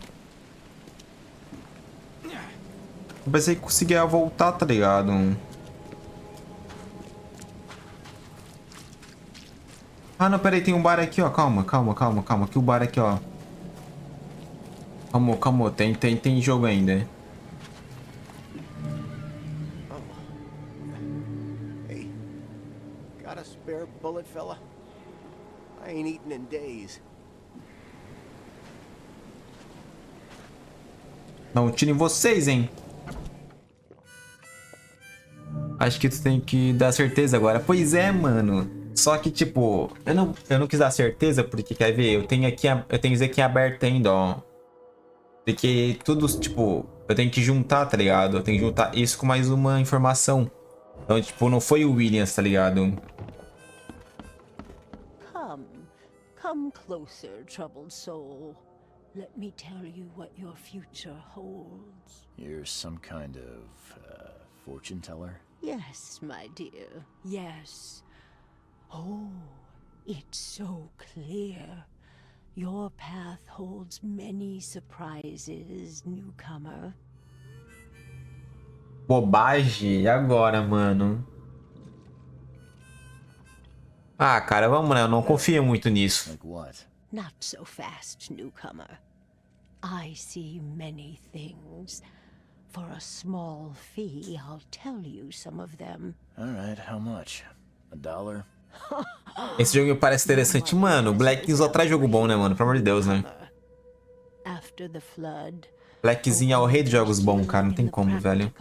Eu pensei que conseguia voltar, tá ligado? Ah, não, peraí, tem um bar aqui, ó. Calma. Aqui o bar aqui, ó. Calma. Tem jogo ainda. Hey, got a spare bullet, fella? I ain't eaten in days. Dá um tiro em vocês, hein? Acho que tu tem que dar certeza agora. Pois é, mano. Só que, tipo, eu não quis dar certeza porque, quer ver? Eu tenho isso aqui aberto ainda, ó. Porque tudo, tipo, eu tenho que juntar, tá ligado? Eu tenho que juntar isso com mais uma informação. Então, tipo, não foi o Williams, tá ligado? Come closer, troubled soul. Let me tell you what your future holds. You're some kind of fortune teller? Yes, my dear, yes. Oh, it's so clear. Your path holds many surprises, newcomer. Bobagem. E agora, mano? Ah, cara, vamos, né? Eu não confio muito nisso. Like what? Not so fast, newcomer. I see many things. For a small fee, I'll tell you some of them. All right, how much? $1? Esse jogo me parece interessante, mano. O Blaack só traz jogo bom, né, mano? Pelo amor de Deus, né? After the flood, Blackzinho é o rei de jogos bons, cara. Não tem como, velho.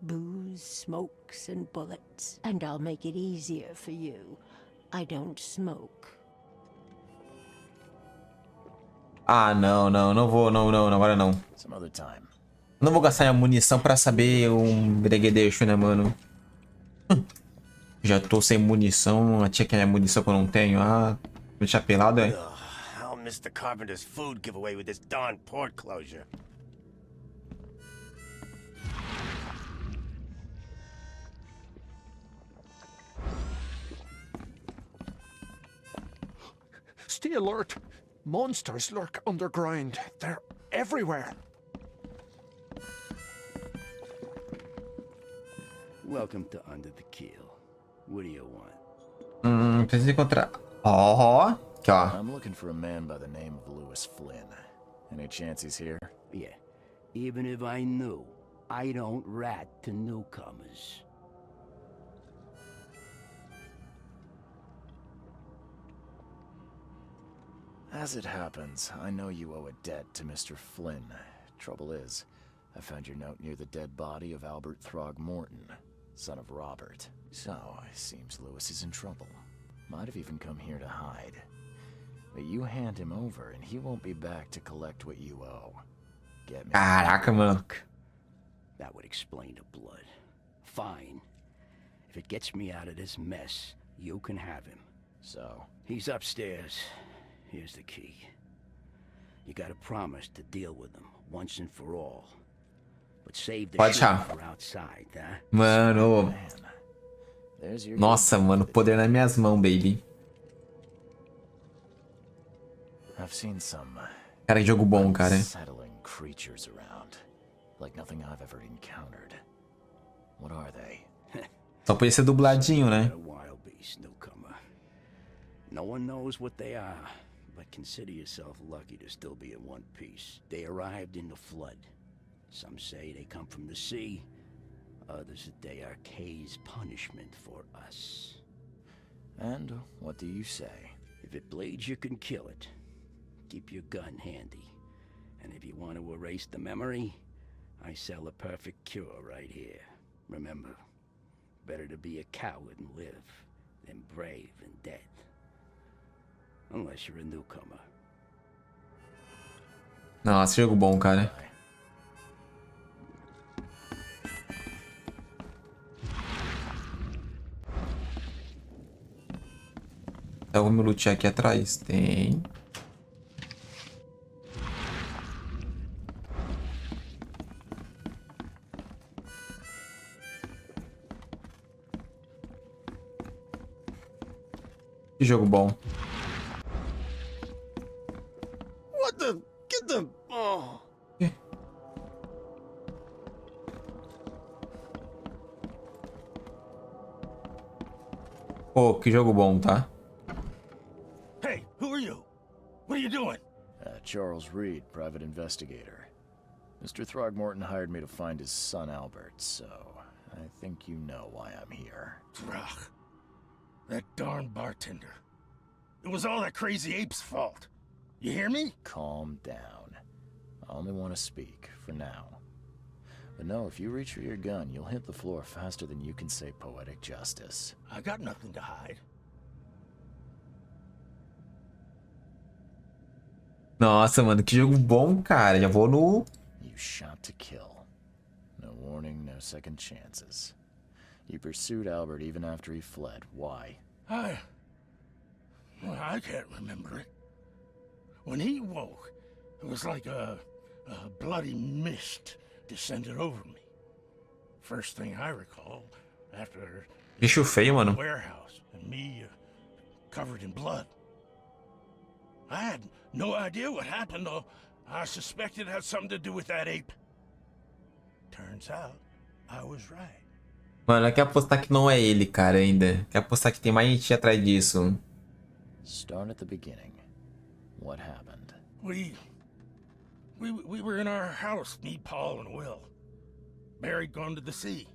Booze, smokes, and bullets. And I'll make it easier for you. I don't smoke. Ah, não vou, não, agora não. Some other time. Não vou gastar minha munição pra saber um breguedeixo, né, mano? Já tô sem munição, a tia quer minha munição que eu não tenho. Ah, me deixar pelado, é? I'll miss the carpenter's food giveaway with this darn port closure. Stay alert. Monsters lurk underground. They're everywhere. Welcome to Under the Keel. What do you want? Preciso encontrar... Ó, aqui, ó. I'm looking for a man by the name of Lewis Flynn. Any chance he's here? Yeah. Even if I knew, I don't rat to newcomers. As it happens, I know you owe a debt to Mr. Flynn. Trouble is, I found your note near the dead body of Albert Throgmorton, son of Robert. So, it seems Lewis is in trouble. Might have even come here to hide. But you hand him over and he won't be back to collect what you owe. Get me? Caraca, mano. That would explain the blood. Fine. If it gets me out of this mess, you can have him. So? He's upstairs. Here's the key. You gotta promise to deal with him once and for all. But save the Pode shit deixar. for outside, huh? Mano. There's your Nossa, mano. Poder nas minhas mãos, baby. I've seen some Cara, que jogo bom, cara. unsettling creatures around. Like nothing I've ever encountered. What are they? Só podia ser dubladinho, né? A wild beast, newcomer. No one knows what they are, but consider yourself lucky to still be in one piece. They arrived in the flood. Some say they come from the sea. Others that they are Kay's punishment for us. And what do you say? If it bleeds, you can kill it. Keep your gun handy. And if you want to erase the memory, I sell a perfect cure right here. Remember, better to be a coward and live than brave and dead. Unless you're a newcomer. Nossa, jogo bom, cara. Então vamos lutear aqui atrás. Tem. Que jogo bom. What the? Get the... Oh. Pô, que jogo bom, tá? Hey, who are you? What are you doing? Charles Reed, private investigator. Mr. Throgmorton hired me to find his son Albert, so I think you know why I'm here. Throg. That darn bartender. It was all that crazy ape's fault. You hear me? Calm down. I only want to speak, for now. But no, if you reach for your gun, you'll hit the floor faster than you can say poetic justice. I got nothing to hide. Nossa, mano, que jogo bom, cara. Já vou no... You shot to kill. No warning, no second chances. You pursued Albert even after he fled. Why? I can't remember it. When he woke, it was like a bloody mist descended over me. First thing I recall, after Bicho feio, mano. warehouse and me covered in blood. I had no idea what happened, though. I suspected it had something to do with that ape. Turns out, I was right. Mano, quer apostar que não é ele, cara, ainda. Quer apostar que tem mais gente atrás disso. Start at the beginning. What happened? We were in our house, me, Paul, and Will. Barry'd gone to the sea.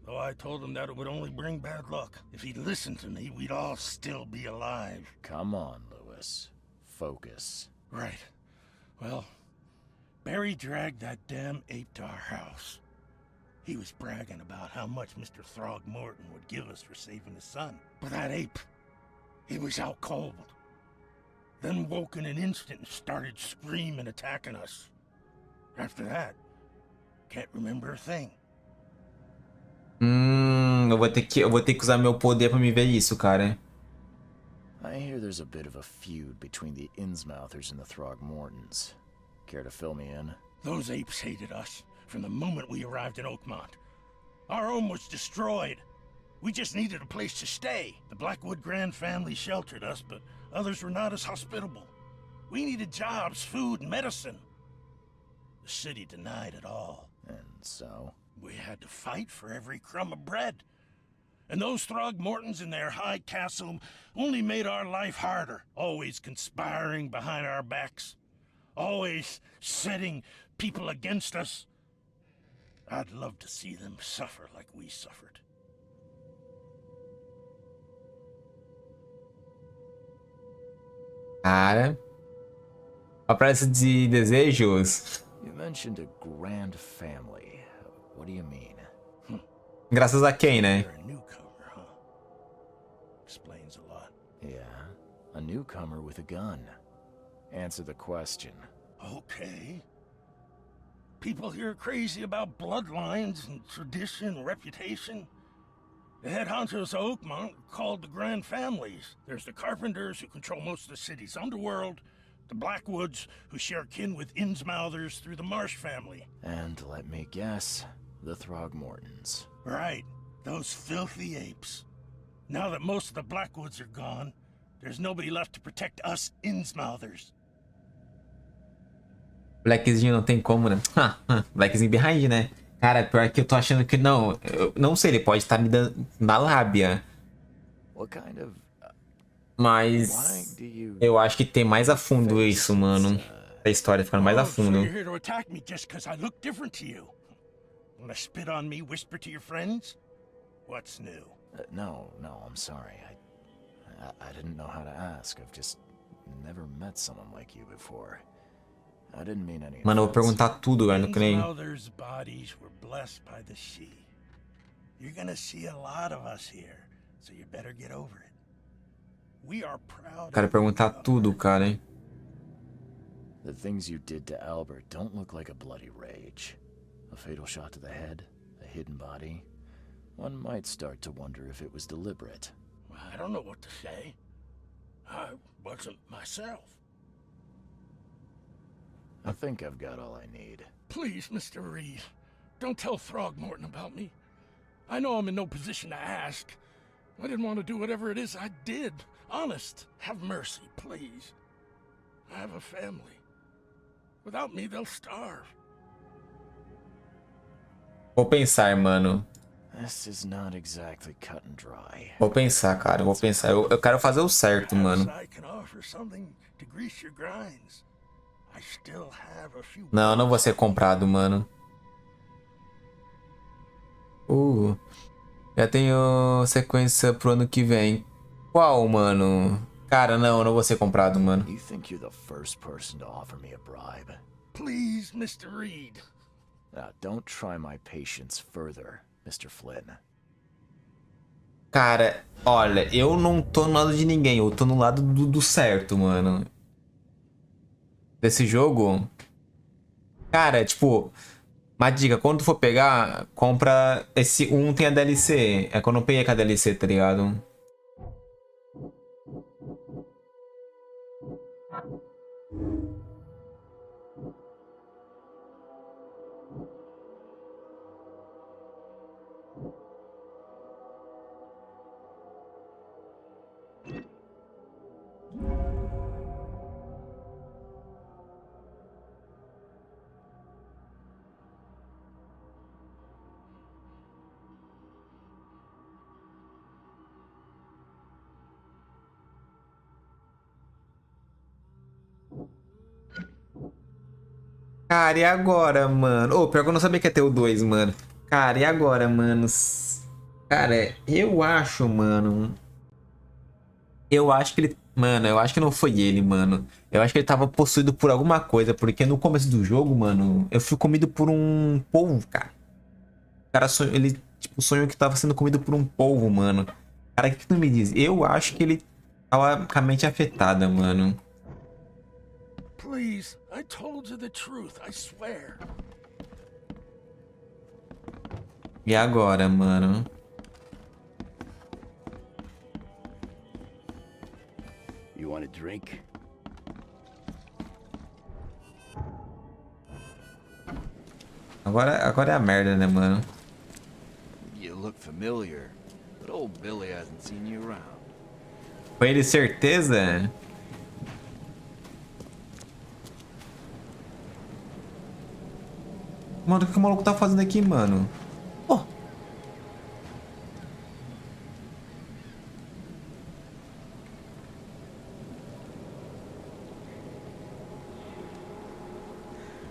though I told him that it would only bring bad luck. If he'd listened to me, we'd all still be alive. Come on, Lewis. Focus. Right. Well, Barry dragged that damn ape to our house. He was bragging about how much Mr. Throgmorton would give us for saving his son. But that ape, he was out cold. Then woke in an instant and started screaming, attacking us. After that, can't remember a thing. Eu vou ter que usar meu poder pra me ver isso, cara. I hear there's a bit of a feud between the Innsmouthers and the Throgmortons. Care to fill me in? Those apes hated us from the moment we arrived in Oakmont. Our home was destroyed. We just needed a place to stay. The Blackwood Grand family sheltered us, but others were not as hospitable. We needed jobs, food, and medicine. The city denied it all. And so? We had to fight for every crumb of bread. And those Throgmortons in their high castle only made our life harder, always conspiring behind our backs, always setting people against us. I'd love to see them suffer like we suffered. Cara. A praça de desejos. You mentioned a grand family. What do you mean? Graças a quem, né? You're a newcomer, huh? Explains a lot. Yeah, a newcomer with a gun. Answer the question. Okay. People here are crazy about bloodlines and tradition and reputation. The head honchos of Oakmont are called the Grand Families. There's the Carpenters, who control most of the city's underworld, the Blackwoods, who share kin with Innsmouthers through the Marsh family. And let me guess, the Throgmortons. Right, those filthy apes. Now that most of the Blackwoods are gone, there's nobody left to protect us Innsmouthers. Blackzinho não tem como, né? Blackzinho behind, né? Cara, pior que eu tô achando que não. Eu não sei, ele pode estar me dando na lábia. What kind of... Mas eu acho que tem mais a fundo isso, mano. A história ficando mais a fundo. So you're here to attack me just because I look different to you? Wanna spit on me, whisper to your friends? What's new? No, I'm sorry. I didn't know how to ask. I've just never met someone like you before. I didn't mean any. Mano, eu vou perguntar tudo, velho, que nem... Mother's bodies were blessed by the sea. You're gonna see a lot of us here, so you better get over it. We are proud. Quero perguntar tudo, cara, hein? The things you did to Albert don't look like a bloody rage. A fatal shot to the head, a hidden body. One might start to wonder if it was deliberate. I don't know what to say. I wasn't myself. I think I've got all I need. Please, Mr. Reed, don't tell Throgmorton about me. I know I'm in no position to ask. I didn't want to do whatever it is I did. Honest, have mercy, please. I have a family. Without me, they'll starve. Vou pensar, mano. This is not exactly cut and dry. Vou pensar, cara. Vou pensar. Eu quero fazer o certo, mano. Não, não vou ser comprado, mano. Já tenho sequência pro ano que vem. Qual, mano? Cara, não vou ser comprado, mano. You think you're the first person to offer me a bribe? Please, Mr. Reed. Now, don't try my patience further, Mr. Flynn. Cara, olha, eu não tô no lado de ninguém, eu tô no lado do certo, mano. Desse jogo. Cara, tipo, uma dica, quando tu for pegar, compra esse tem a DLC. É quando eu peguei com a DLC, tá ligado? Cara, e agora, mano? Pior que eu não sabia que ia ter o 2, mano. Cara, e agora, manos? Cara, eu acho, mano. Eu acho que ele. Mano, eu acho que não foi ele, mano. Eu acho que ele tava possuído por alguma coisa, porque no começo do jogo, mano, eu fui comido por um polvo, cara. O cara sonhou, ele, tipo, sonhou que tava sendo comido por um polvo, mano. Cara, o que tu me diz? Eu acho que ele tava com a mente afetada, mano. Please, I told you the truth, I swear. E agora, mano? You want a drink? Agora é a merda, né, mano? You look familiar, but old Billy hasn't seen you around. Foi ele certeza? Mano, o que o maluco tá fazendo aqui, mano? Oh.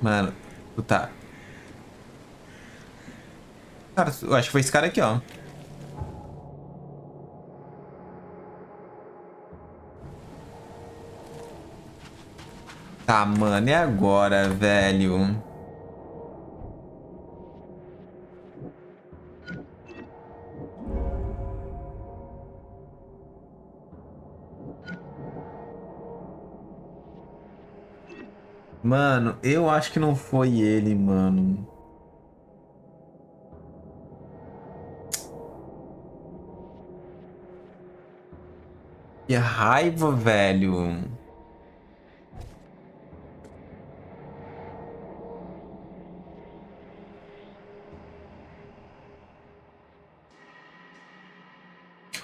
Mano, tu tá. Cara, eu acho que foi esse cara aqui, ó. Tá, mano, e agora, velho? Mano, eu acho que não foi ele, mano. Que raiva, velho.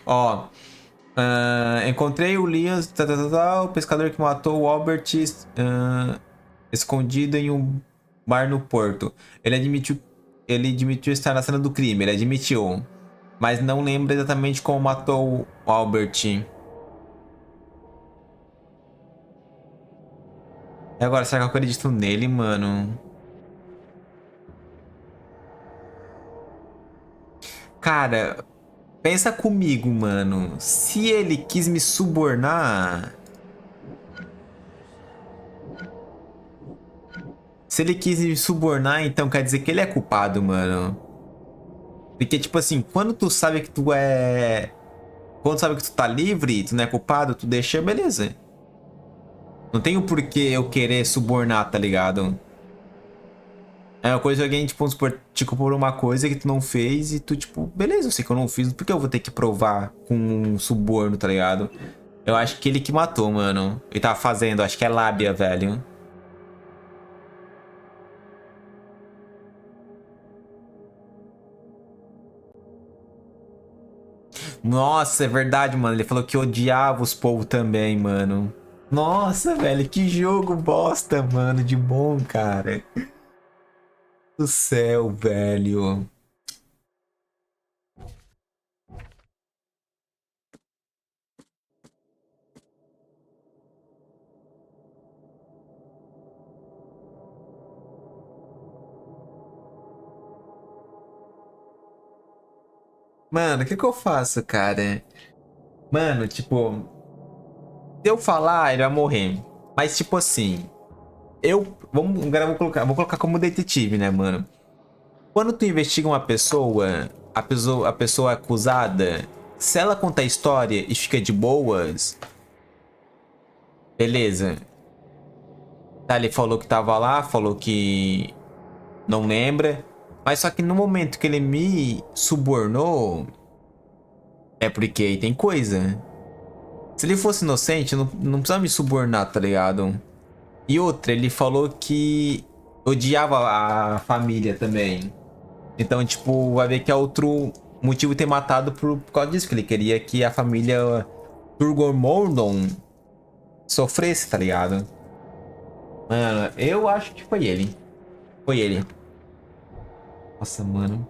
Ó, encontrei o Liam, o pescador que matou o Albert, escondido em um bar no porto. Ele admitiu estar na cena do crime, ele admitiu. Mas não lembra exatamente como matou o Albert. E agora, será que eu acredito nele, mano? Cara, pensa comigo, mano. Se ele quis me subornar. Se ele quis me subornar, então quer dizer que ele é culpado, mano. Porque, tipo assim, quando tu sabe que tu é. Quando tu sabe que tu tá livre, tu não é culpado, tu deixa, beleza. Não tem o porquê eu querer subornar, tá ligado? É uma coisa que alguém, tipo, vamos supor, te culpou por uma coisa que tu não fez e tu, tipo, beleza, eu sei que eu não fiz, por que eu vou ter que provar com um suborno, tá ligado? Eu acho que ele que matou, mano. Ele tava fazendo, acho que é lábia, velho. Nossa, é verdade, mano. Ele falou que odiava os povos também, mano. Nossa, velho, que jogo bosta, mano, de bom, cara. Do céu, velho. Mano, o que que eu faço, cara? Mano, tipo, se eu falar, ele vai morrer. Mas, tipo assim, agora eu vou colocar como detetive, né, mano? Quando tu investiga uma pessoa, a pessoa acusada, se ela contar a história e fica de boas, beleza. Tá, ele falou que tava lá, falou que não lembra. Mas só que no momento que ele me subornou, é porque aí tem coisa. Se ele fosse inocente, não precisava me subornar, tá ligado? E outra, ele falou que odiava a família também. Então, tipo, vai ver que é outro motivo ter matado por causa disso, que ele queria que a família Turgomordon sofresse, tá ligado? Mano, eu acho que foi ele. Foi ele. Nossa, mano.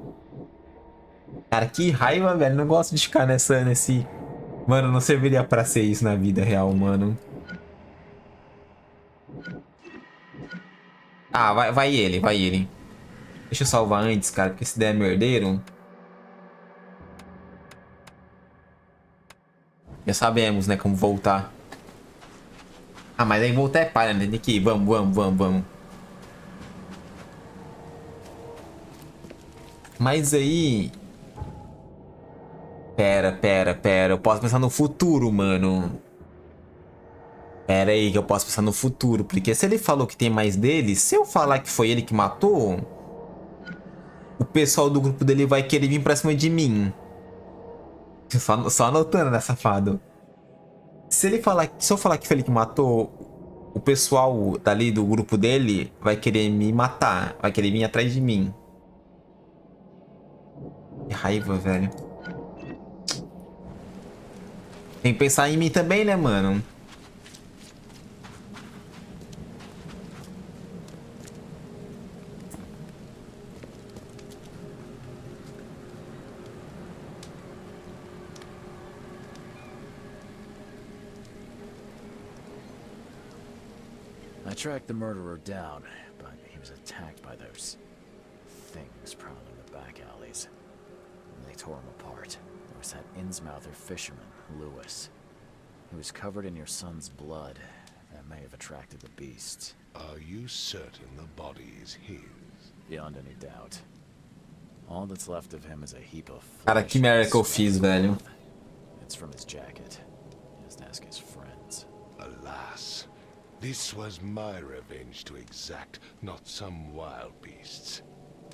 Cara, que raiva, velho. Não gosto de ficar nesse. Mano, não serviria pra ser isso na vida real, mano. Ah, vai ele, vai ele. Deixa eu salvar antes, cara, porque se der merdeiro. Já sabemos, né, como voltar. Ah, mas aí voltar é palha, né? Tem que ir. Vamos, vamos, vamos, vamos. Mas aí... Pera. Eu posso pensar no futuro, mano. Pera aí que eu posso pensar no futuro. Porque se ele falou que tem mais dele, se eu falar que foi ele que matou, o pessoal do grupo dele vai querer vir pra cima de mim. Só anotando, né, safado? Se eu falar que foi ele que matou, o pessoal dali do grupo dele vai querer me matar. Vai querer vir atrás de mim. Que raiva, velho. Tem que pensar em mim também, né, mano? I tracked the murderer down, but he was attacked by those things prowling the back alleys. And they tore him apart. There was that Innsmouther fisherman, Lewis. He was covered in your son's blood. That may have attracted the beasts. Are you certain the body is his? Beyond any doubt. All that's left of him is a heap of Cara, que merda que eu fiz, velho. It's from his jacket. Just ask his friends. Alas, this was my revenge to exact, not some wild beasts.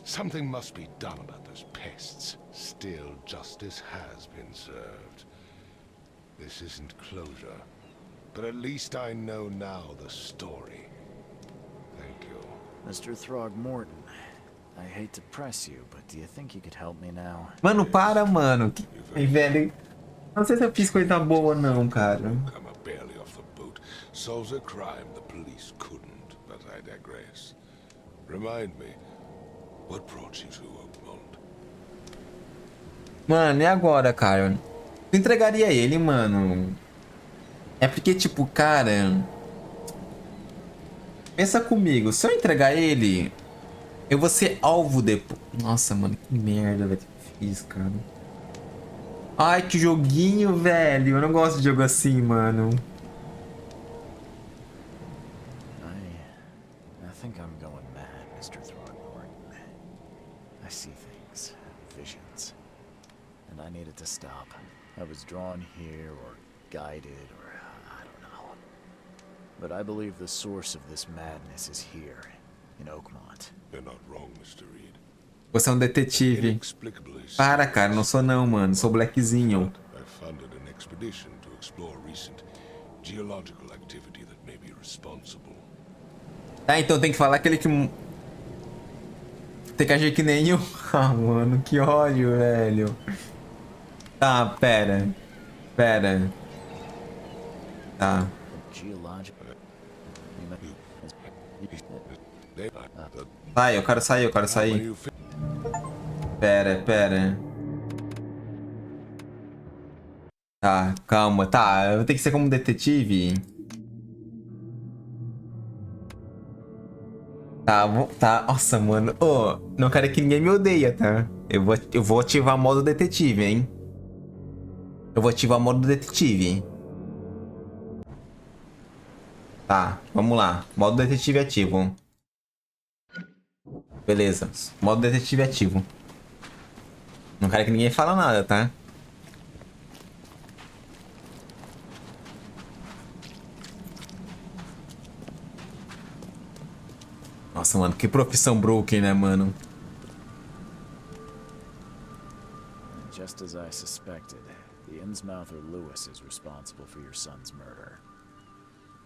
Something must be done about those pests. Still, justice has been served. This isn't closure, but at least I know now the story. Thank you. Mr. Throgmorton, I hate to press you, but do you think you could help me now? Mano, para, mano. Que velho. Não sei se eu fiz coisa boa, não, cara. Come barely off the boat. Solves a crime the police couldn't, but I digress. Remind me, what brought you to Oakmont? Mano, e agora, cara? Eu entregaria ele, mano. É porque, tipo, cara... Pensa comigo, se eu entregar ele, eu vou ser alvo depois. Nossa, mano, que merda, velho, que eu fiz, cara. Ai, que joguinho, velho. Eu não gosto de jogo assim, mano. I think I'm going mad, Mr. Throgmorton. I see things, visions, and I needed to stop. I was drawn here, or guided, or I don't know. But I believe the source of this madness is here, in Oakmont. You're not wrong, Mr. Reed. Você é um detetive. Para, cara, não sou não, mano. Sou Blackzinho. I funded an expedition to explore recent geological activity that may be responsible. Tá, então tem que falar aquele que... Tem que agir que nem eu. Ah, mano, que ódio, velho. Tá, pera. Tá. Sai, eu quero sair. Pera. Tá, calma. Tá, eu vou ter que ser como detetive. Tá. Nossa, mano. Ô, não quero que ninguém me odeia, tá? Eu vou ativar modo detetive, hein? Eu vou ativar modo detetive. Tá, vamos lá. Modo detetive ativo. Beleza. Modo detetive ativo. Não quero que ninguém fale nada, tá? Nossa, mano, que profissão broken, né, mano? Just as I suspected, the Innsmouther Lewis is responsible for your son's murder.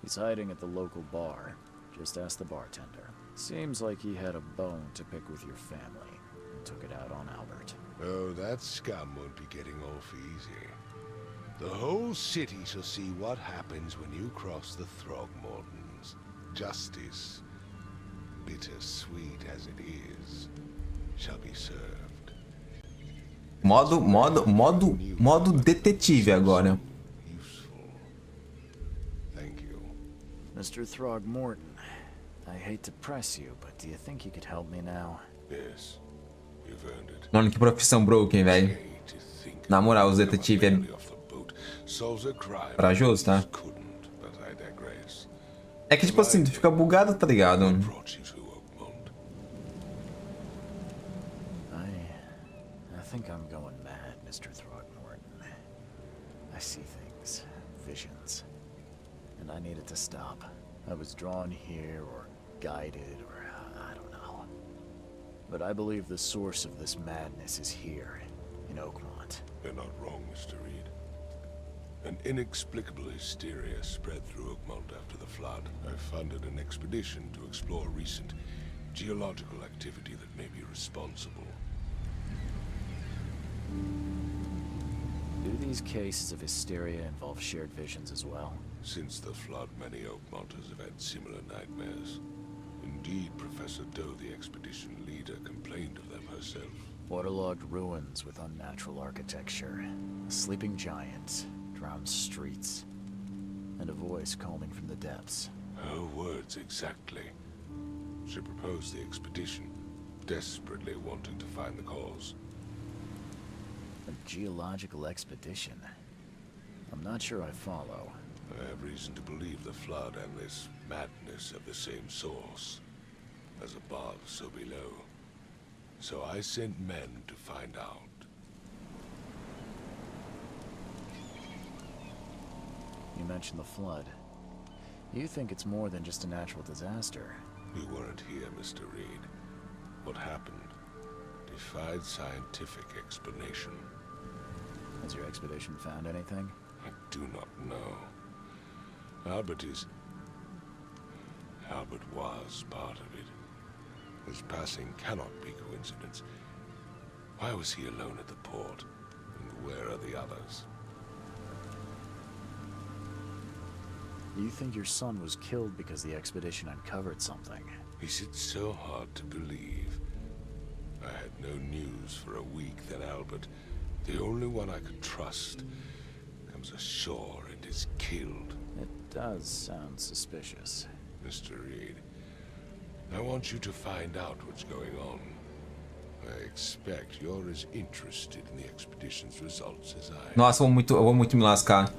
He's hiding at the local bar. Just ask the bartender. Seems like he had a bone to pick with your family and took it out on Albert. Oh, that scum won't be getting off easy. The whole city shall see what happens when you cross the Throgmortons. Justice, bittersweet as it is, shall be served. Modo detetive agora. Thank you. Mr. Throgmorton, I hate to press you, but do you think you could help me now? Yes, you've earned it. Mano, que profissão broken, velho. Na moral, os detetives é... Solves a crime. Corajoso, tá? Couldn't, but I digress. É que, tipo assim, tu fica bugado, tá ligado? Brought you to Oakmont. I think I'm going mad, Mr. Throgmorton. I see things, visions, and I need it to stop. I was drawn here, or guided, or I don't know. But I believe the source of this madness is here, in Oakmont. You're not wrong, Mr. Reed. An inexplicable hysteria spread through Oakmont after the flood. I funded an expedition to explore recent geological activity that may be responsible. Do these cases of hysteria involve shared visions as well? Since the flood, many Oakmonters have had similar nightmares. Indeed, Professor Doe, the expedition leader, complained of them herself. Waterlogged ruins with unnatural architecture, a sleeping giant, drowned streets, and a voice calling from the depths. Her words exactly. She proposed the expedition, desperately wanting to find the cause. A geological expedition? I'm not sure I follow. I have reason to believe the flood and this madness have the same source. As above, so below. So I sent men to find out. You mentioned the flood. You think it's more than just a natural disaster? You weren't here, Mr. Reed. What happened defied scientific explanation. Has your expedition found anything? I do not know. Albert was part of it. His passing cannot be coincidence. Why was he alone at the port? And where are the others? You think your son was killed because the expedition uncovered something? Is it so hard to believe? I had no news for a week, then Albert, the only one I could trust, comes ashore and is killed. It does sound suspicious. Mr. Reed, I want you to find out what's going on. I expect you're as interested in the expedition's results as I am. Nossa, eu vou muito me lascar.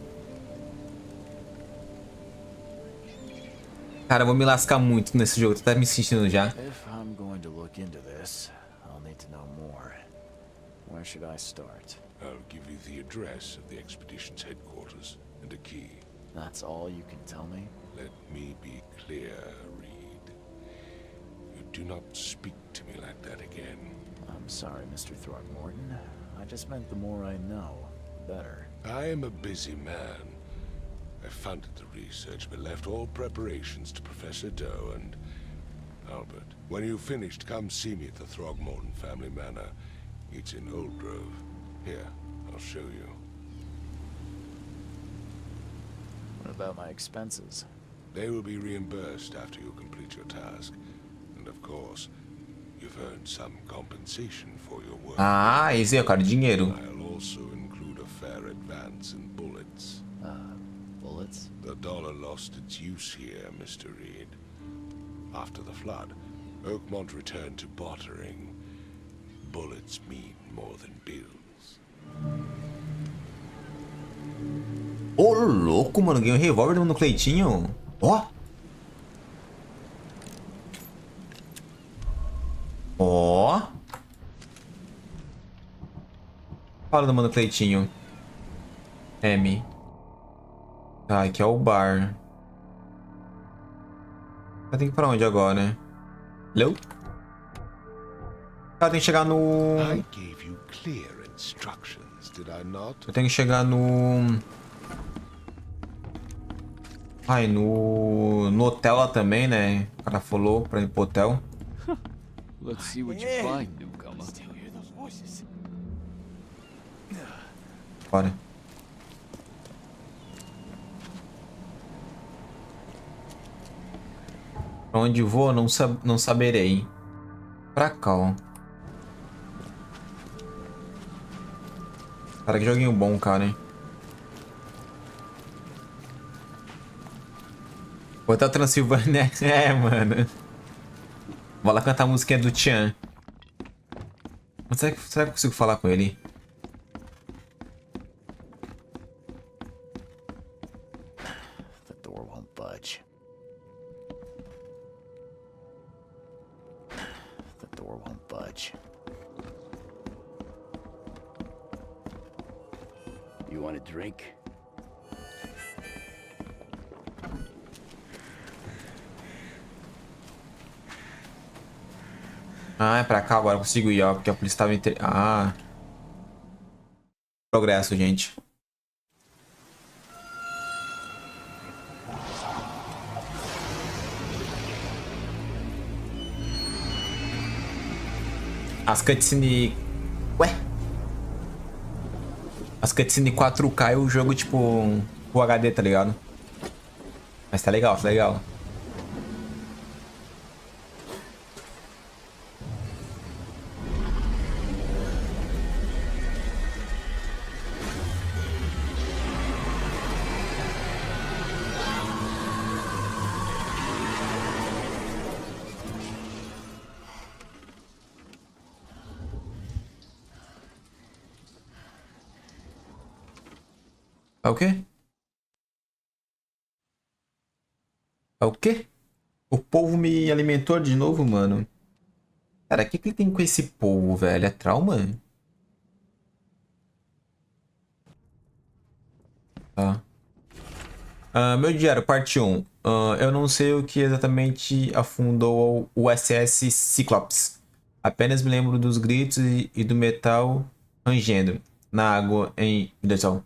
Cara, eu vou me lascar muito nesse jogo. Tô até me sentindo já. If I'm going to look into this, I'll need to know more. Where should I start? I'll give you the address of the expedition's headquarters and a key. That's all you can tell me? Let me be clear, Reed. You do not speak to me like that again. I'm sorry, Mr. Throgmorton. I just meant the more I know, the better. I am a busy man. I funded the research, but left all preparations to Professor Doe and Albert. When you've finished, come see me at the Throgmorton family manor. It's in Old Grove. Here, I'll show you. What about my expenses? They will be reimbursed after you complete your task. And of course, you've earned some compensation for your work. Ah, esse é o cara, dinheiro. I'll also include a fair advance in bullets. Bullets? The dollar lost its use here, Mr. Reed. After the flood, Oakmont returned to bartering. Bullets mean more than bills. Ô, louco, mano. Ganhei um revólver no Cleitinho. Ó. Ó. Fala do mano Cleitinho. M. Tá, aqui é o bar. Eu tenho que ir pra onde agora, né? Hello? Cara, tem que chegar no... I gave you clear instructions, did I not? Eu tenho que chegar no... Ai, no hotel lá também, né? O cara falou pra ir pro hotel. Let's see what you find, newcomer. Still hear those voices. Bora. Pra onde vou, não saberei. Pra cá, ó. Cara, que joguinho bom, cara, hein? Hotel Transilvânia. É, mano. Vou lá cantar a musiquinha do Tchan. Mas será que eu consigo falar com ele? budge. The door won't budge. You want a drink? Ah, é pra cá agora. Eu consigo ir, ó. Porque a polícia tava entre... Ah. Progresso, gente. As cutscenes... Ué? As cutscenes 4K e o jogo, tipo, Full HD, tá ligado? Mas tá legal, tá legal. É o quê? É o quê? O povo me alimentou de novo, mano. Cara, o que que ele tem com esse povo, velho? É trauma? Tá. Meu diário, parte 1. Eu não sei o que exatamente afundou o SS Cyclops. Apenas me lembro dos gritos e do metal rangendo na água em... Meu Deus do céu.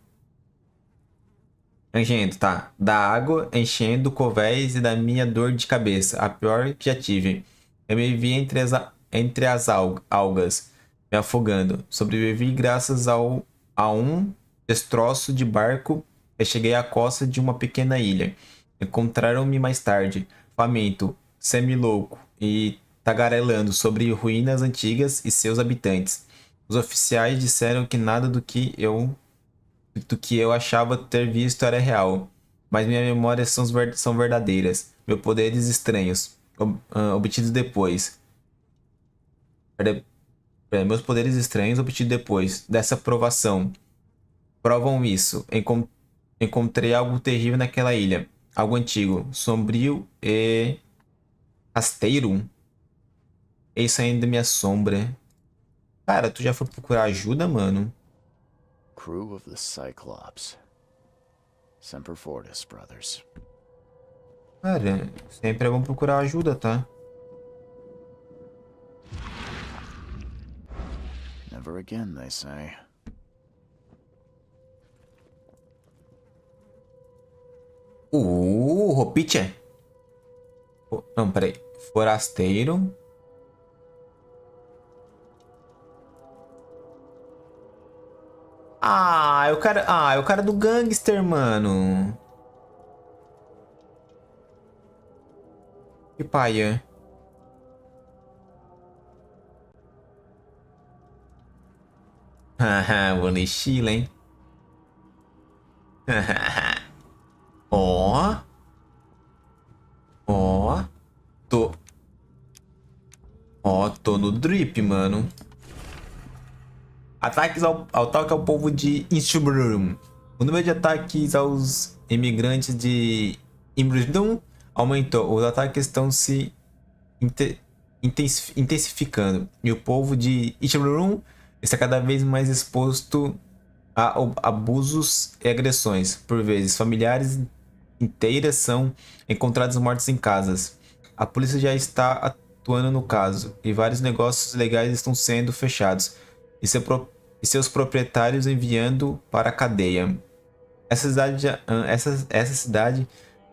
Rangendo, tá. Da água enchendo covéis e da minha dor de cabeça. A pior que já tive. Eu me vi entre as algas, me afogando. Sobrevivi graças a um destroço de barco e cheguei à costa de uma pequena ilha. Encontraram-me mais tarde, faminto, semi-louco e tagarelando sobre ruínas antigas e seus habitantes. Os oficiais disseram que nada do que eu achava ter visto era real, mas minhas memórias são verdadeiras. Meus poderes estranhos, obtidos depois. Meus poderes estranhos obtidos depois dessa provação provam isso. Encontrei algo terrível naquela ilha. Algo antigo, sombrio e rasteiro. Isso ainda me assombra. Cara, tu já foi procurar ajuda, mano? Crew of the Cyclops. Semper Fortis, brothers. Cara, sempre é bom procurar ajuda, tá? Never again, they say. Ropiche? Não, peraí. Forasteiro. É o cara do gangster, mano. Que paia. Haha, vou na estilo, hein? Ó. Ó. Tô. Ó, tô no drip, mano. Ataques ao povo de Inchbrum. O número de ataques aos imigrantes de Inchbrum aumentou. Os ataques estão se intensificando. E o povo de Inchbrum está cada vez mais exposto a abusos e agressões. Por vezes, familiares inteiras são encontrados mortos em casas. A polícia já está atuando no caso e vários negócios legais estão sendo fechados e seus proprietários enviando para a cadeia. Essa cidade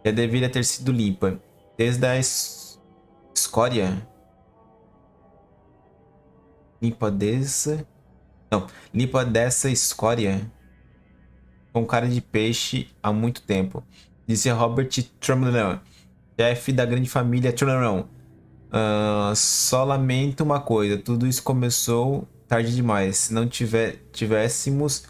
já deveria ter sido limpa desde a escória. Limpa dessa escória com cara de peixe há muito tempo, disse Robert Trumlin, chefe da grande família Trumlin. Só lamento uma coisa, tudo isso começou tarde demais. Se não tivéssemos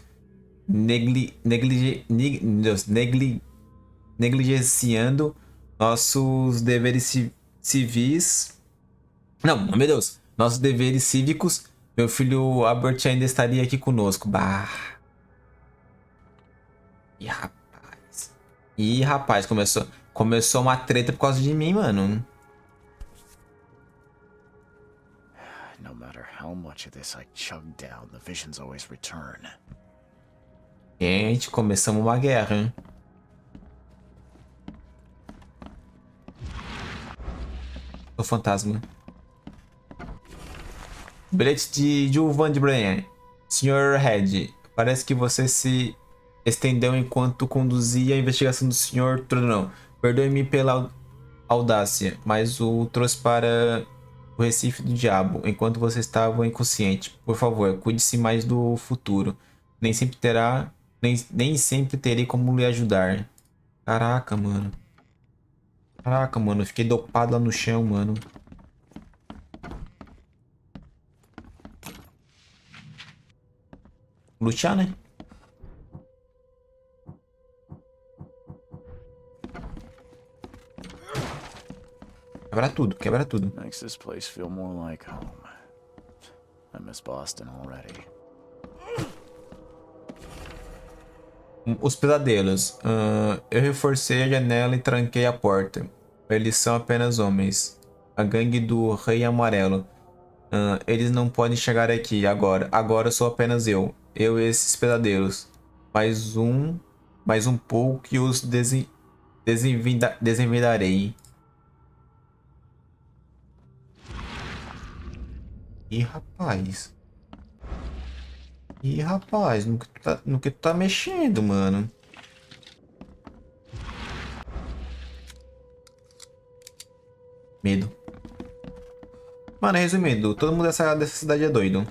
negligenciando nossos deveres civis. Não, meu Deus, nossos deveres cívicos, meu filho Albert ainda estaria aqui conosco. Bah. Começou uma treta por causa de mim, mano. No matter how much of this I chug down, the visions always return. Gente, começamos uma guerra, hein? O fantasma. Bilhete de Gilvan de Brenner. Sr. Red, parece que você se estendeu enquanto conduzia a investigação do Sr. Tronão. Perdoe-me pela audácia, mas o trouxe para o Recife do Diabo enquanto você estava inconsciente. Por favor, cuide-se mais do futuro. Nem sempre terá, nem sempre terei como lhe ajudar. Caraca, mano. Caraca, mano, eu fiquei dopado lá no chão, mano. Lutear, né? Quebra tudo, quebra tudo. Makes this place feel more like home. I miss Boston already. Os pesadelos. Eu reforcei a janela e tranquei a porta. Eles são apenas homens. A gangue do Rei Amarelo. Eles não podem chegar aqui agora. Agora sou apenas eu. Eu e esses pesadelos. Mais um pouco que os desenvedarei. Ih, rapaz. Ih, rapaz, no que tu tá mexendo, mano. Medo. Mano, resumindo, todo mundo dessa cidade é doido.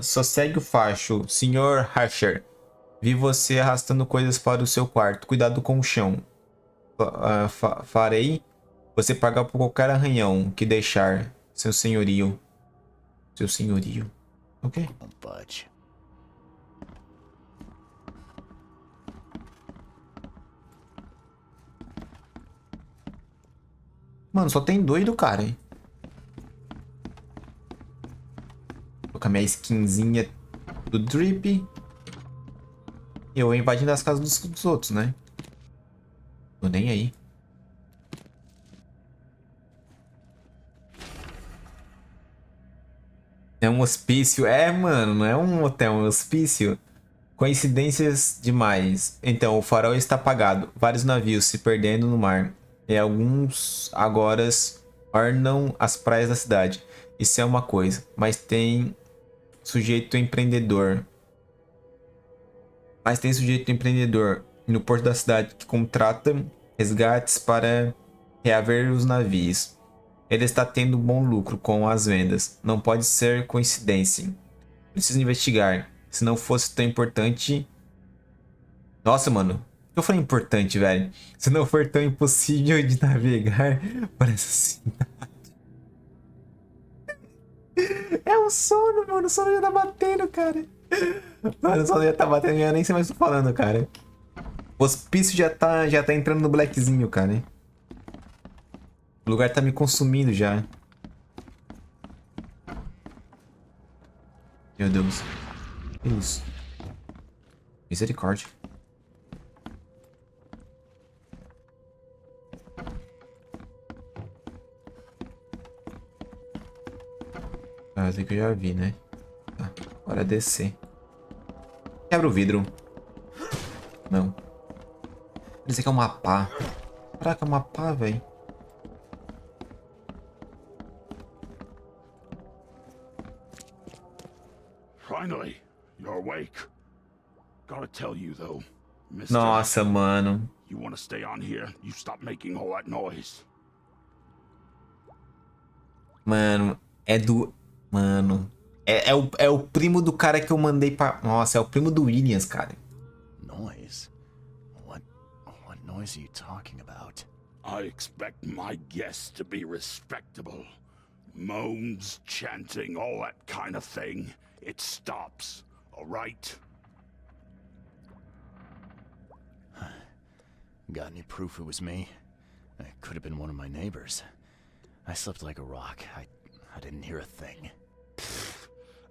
Sossegue o facho, Sr. Hasher. Vi você arrastando coisas para o seu quarto. Cuidado com o chão. Farei você pagar por qualquer arranhão que deixar, seu senhorio. Seu senhorio. Ok. Budge. Mano, só tem doido, cara. Vou colocar minha skinzinha do Drip. E eu vou invadindo as casas dos outros, né? Tô nem aí. É um hospício. É, mano, não é um hotel, é um hospício. Coincidências demais. Então, o farol está apagado. Vários navios se perdendo no mar. E alguns agora ornam as praias da cidade. Isso é uma coisa. Mas tem sujeito empreendedor. No porto da cidade que contrata resgates para reaver os navios. Ele está tendo bom lucro com as vendas. Não pode ser coincidência. Preciso investigar. Se não fosse tão importante... Nossa, mano. Eu falei importante, velho. Se não for tão impossível de navegar por essa cidade. É o sono, mano. O sono já tá batendo, cara. Mano, o sono já tá batendo. Eu nem sei mais o que tô falando, cara. O hospício já tá entrando no blackzinho, cara. O lugar tá me consumindo já. Meu Deus. Que isso? Misericórdia. Ah, esse aqui eu já vi, né? Tá, bora descer. Quebra o vidro. Não. Esse aqui é um mapa. Caraca, é um mapa, velho. Finally, you're awake. Gotta tell you though, Mr. Nossa, mano. You wanna stay on here? You stop making all that noise. Mano, é do... Mano. É o primo do cara que eu mandei pra... Nossa, é o primo do Williams, cara. Noise? What noise are you talking about? I expect my guests to be respectable. Moans, chanting, all that kind of thing. It stops, all right? Got any proof it was me? It could have been one of my neighbors. I slept like a rock. I didn't hear a thing.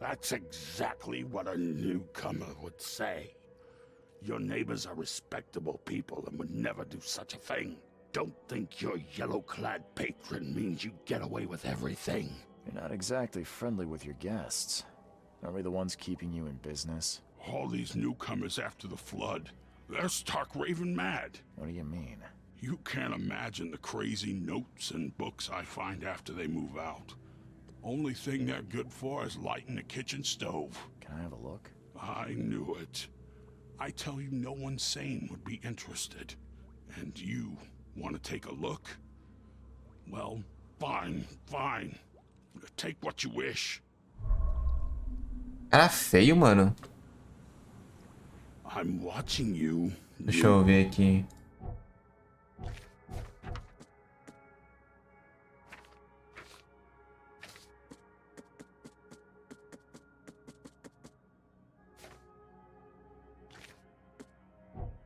That's exactly what a newcomer would say. Your neighbors are respectable people and would never do such a thing. Don't think your yellow-clad patron means you get away with everything. You're not exactly friendly with your guests. Aren't we the ones keeping you in business? All these newcomers after the flood, they're stark raving mad. What do you mean? You can't imagine the crazy notes and books I find after they move out. Only thing they're good for is lighting the kitchen stove. Can I have a look? I knew it. I tell you, no one sane would be interested. And you want to take a look? Well, fine, fine. Take what you wish. Cara feio, mano. I'm watching you. Deixa eu ver aqui.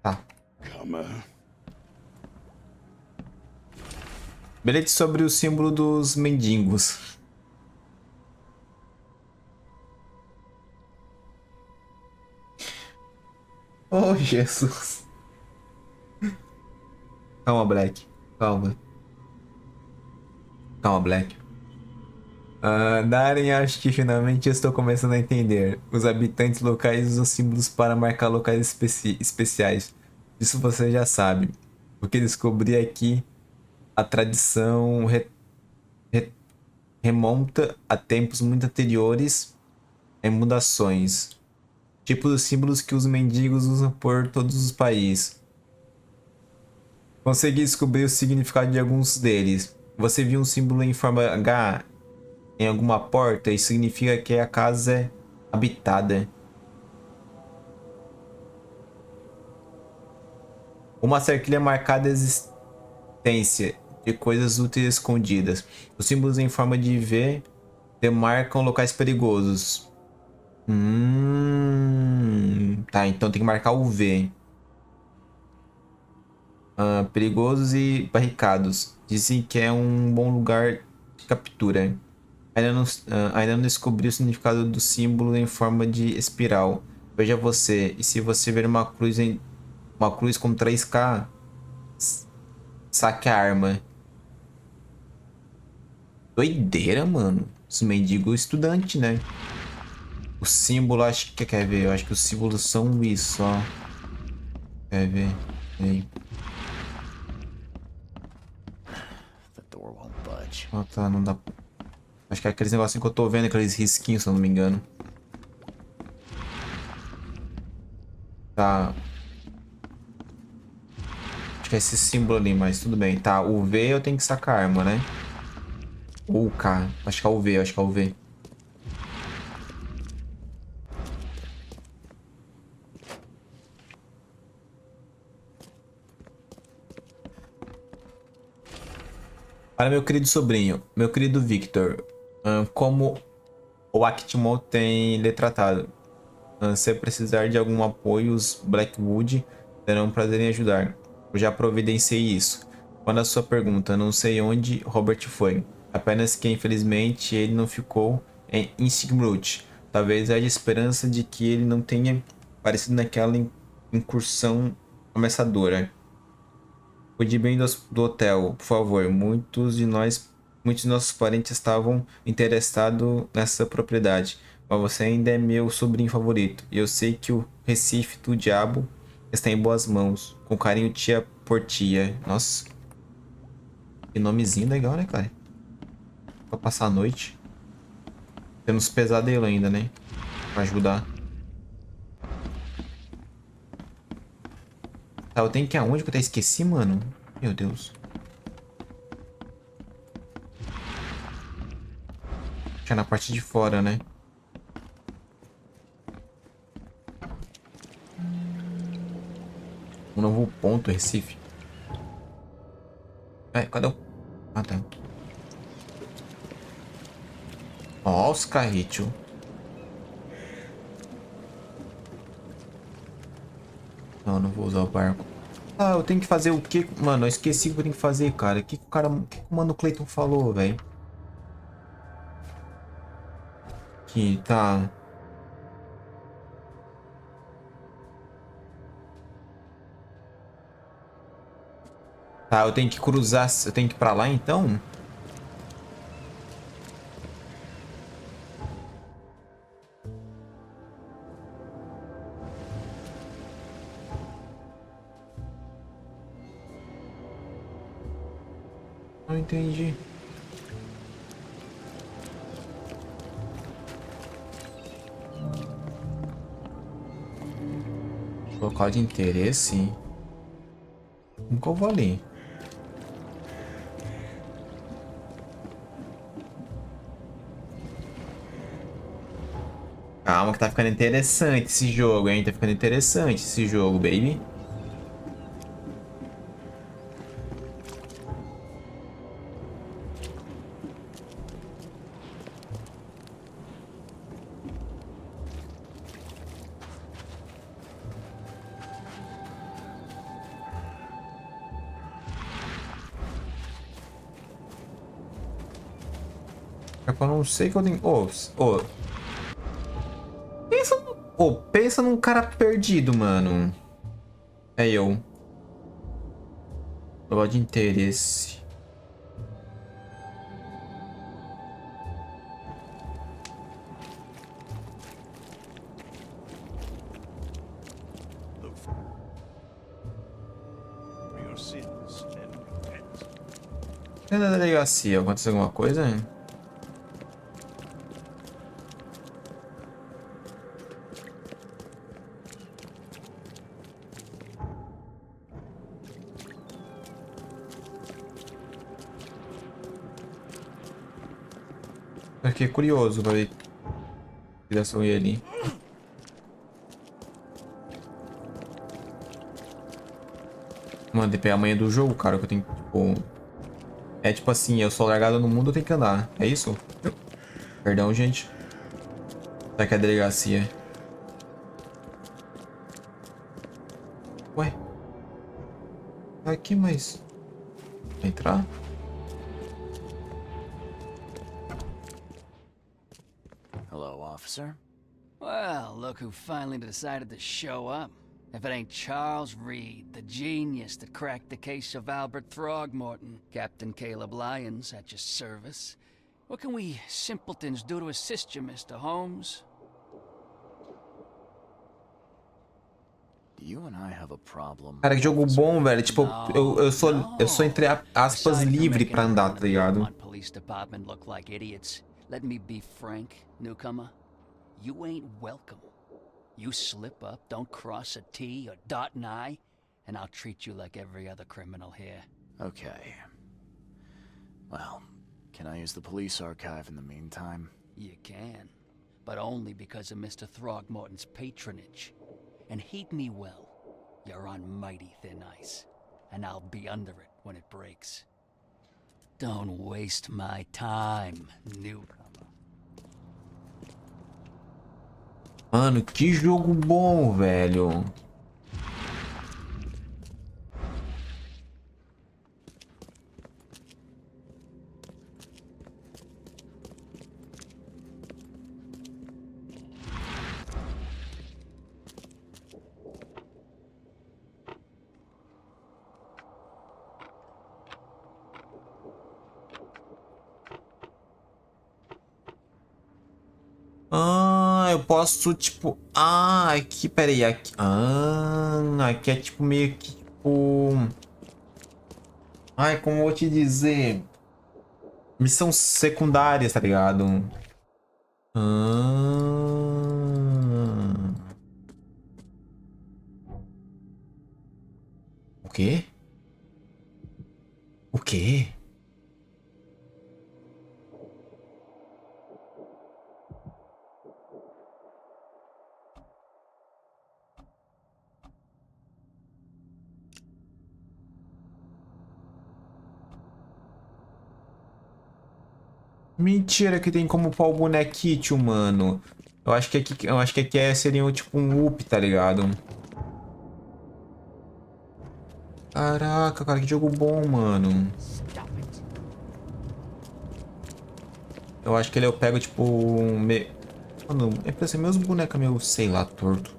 Tá. Bilhete sobre o símbolo dos mendigos. Oh, Jesus. Calma, Black. Calma. Calma, Black. Darren, acho que finalmente eu estou começando a entender. Os habitantes locais usam símbolos para marcar locais especiais. Isso você já sabe. O que descobri aqui, a tradição remonta a tempos muito anteriores em mudações. Tipo dos símbolos que os mendigos usam por todos os países. Consegui descobrir o significado de alguns deles. Você viu um símbolo em forma H em alguma porta? Isso significa que a casa é habitada. Uma cerquilha marcada existência de coisas úteis escondidas. Os símbolos em forma de V demarcam locais perigosos. Tá, então tem que marcar o V. Perigosos e barricados. Dizem que é um bom lugar de captura. Ainda não descobri o significado do símbolo em forma de espiral. Veja você. E se você ver uma cruz com 3K, saque a arma. Doideira, mano. Os mendigos estudante, né? O símbolo, acho que... Quer ver? Eu acho que os símbolos são isso, ó. Quer ver? Aí. Ah, tá, não dá... Acho que é aqueles negocinhos que eu tô vendo, aqueles risquinhos, se eu não me engano. Tá. Acho que é esse símbolo ali, mas tudo bem. Tá, o V eu tenho que sacar a arma, né? Ou o K. Acho que é o V, acho que é o V. Para meu querido sobrinho, meu querido Victor, como o Actimo tem lhe tratado? Se precisar de algum apoio, os Blackwood terão prazer em ajudar. Eu já providenciei isso. Quando a sua pergunta, não sei onde Robert foi. Apenas que infelizmente ele não ficou em Innsbruck. Talvez haja esperança de que ele não tenha aparecido naquela incursão ameaçadora. Cuide bem do hotel, por favor. Muitos de nossos parentes estavam interessados nessa propriedade, mas você ainda é meu sobrinho favorito. E eu sei que o Recife do Diabo está em boas mãos. Com carinho, tia Portia. Nossa. Que nomezinho legal, né, cara? Pra passar a noite. Temos pesadelo ainda, né? Pra ajudar. Tá, eu tenho que ir aonde que eu até esqueci, mano? Meu Deus. Já na parte de fora, né? Um novo ponto, Recife. Cadê o... Ah, tá. Ó, os carritos. Não, não vou usar o barco. Ah, eu tenho que fazer o que? Mano, eu esqueci o que eu tenho que fazer, cara. O que o mano Clayton falou, velho? Aqui, tá. Tá, eu tenho que cruzar... Eu tenho que ir pra lá, então? Não entendi. Local de interesse? Como que eu vou ali? Calma que tá ficando interessante esse jogo, hein? Tá ficando interessante esse jogo, baby. É que eu não sei que eu tenho... Pensa num cara perdido, mano. É eu. Local de interesse. Cadê a delegacia? Aconteceu alguma coisa? Eu fiquei curioso pra ver que direção ia ali. Mano, tem que pegar a manha do jogo, cara, que eu tenho que, tipo... É tipo assim, eu sou largado no mundo, eu tenho que andar. É isso? Perdão, gente. Será que é a delegacia? Ué? Tá aqui, mas... Vai entrar? Hello, officer. Well, look who finally decided to show up. If it ain't Charles Reed, the genius that cracked the case of Albert Throgmorton. Captain Caleb Lyons at your service. What can we simpletons do to assist you, Mr. Holmes? You and I have a problem. Cara, que jogo bom, velho. Tipo, eu sou entre aspas livre pra andar, tá ligado? Police department look like idiots. Let me be frank, newcomer. You ain't welcome. You slip up, don't cross a T or dot an I, and I'll treat you like every other criminal here. Okay. Well, can I use the police archive in the meantime? You can, but only because of Mr. Throgmorton's patronage. And heed me well, you're on mighty thin ice, and I'll be under it when it breaks. Don't waste my time, newcomer. Mano, que jogo bom, velho. Eu posso, tipo... aqui, peraí, aqui... aqui é tipo meio que, tipo... Ai, como eu vou te dizer... Missão secundária, tá ligado? O quê? O quê? Mentira que tem como upar o bonequito, mano. Eu acho que aqui seria tipo um up, tá ligado? Caraca, cara, que jogo bom, mano. Eu acho que ele eu pego, tipo, Mano, é pra ser meus bonecos meio, sei lá, torto.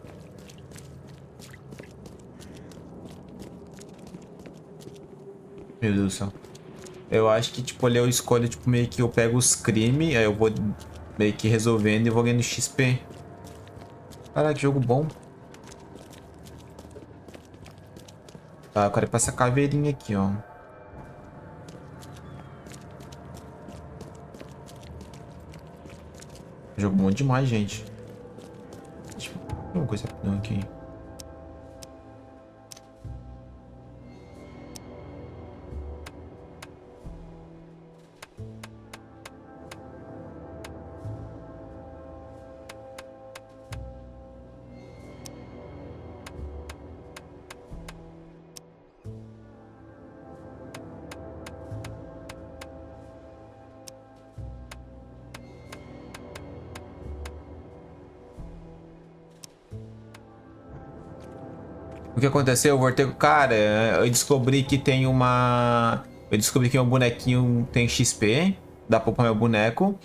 Meu Deus do céu. Eu acho que, tipo, ali eu escolho, tipo, meio que eu pego os crimes, aí eu vou meio que resolvendo e vou ganhando XP. Caraca, que jogo bom. Tá, eu quero ir pra essa caveirinha aqui, ó. Jogo bom demais, gente. Deixa eu ver uma coisa rapidão aqui. O que aconteceu? Eu voltei com o cara, eu descobri que tem uma... Eu descobri que meu bonequinho tem XP, dá pra upar meu boneco.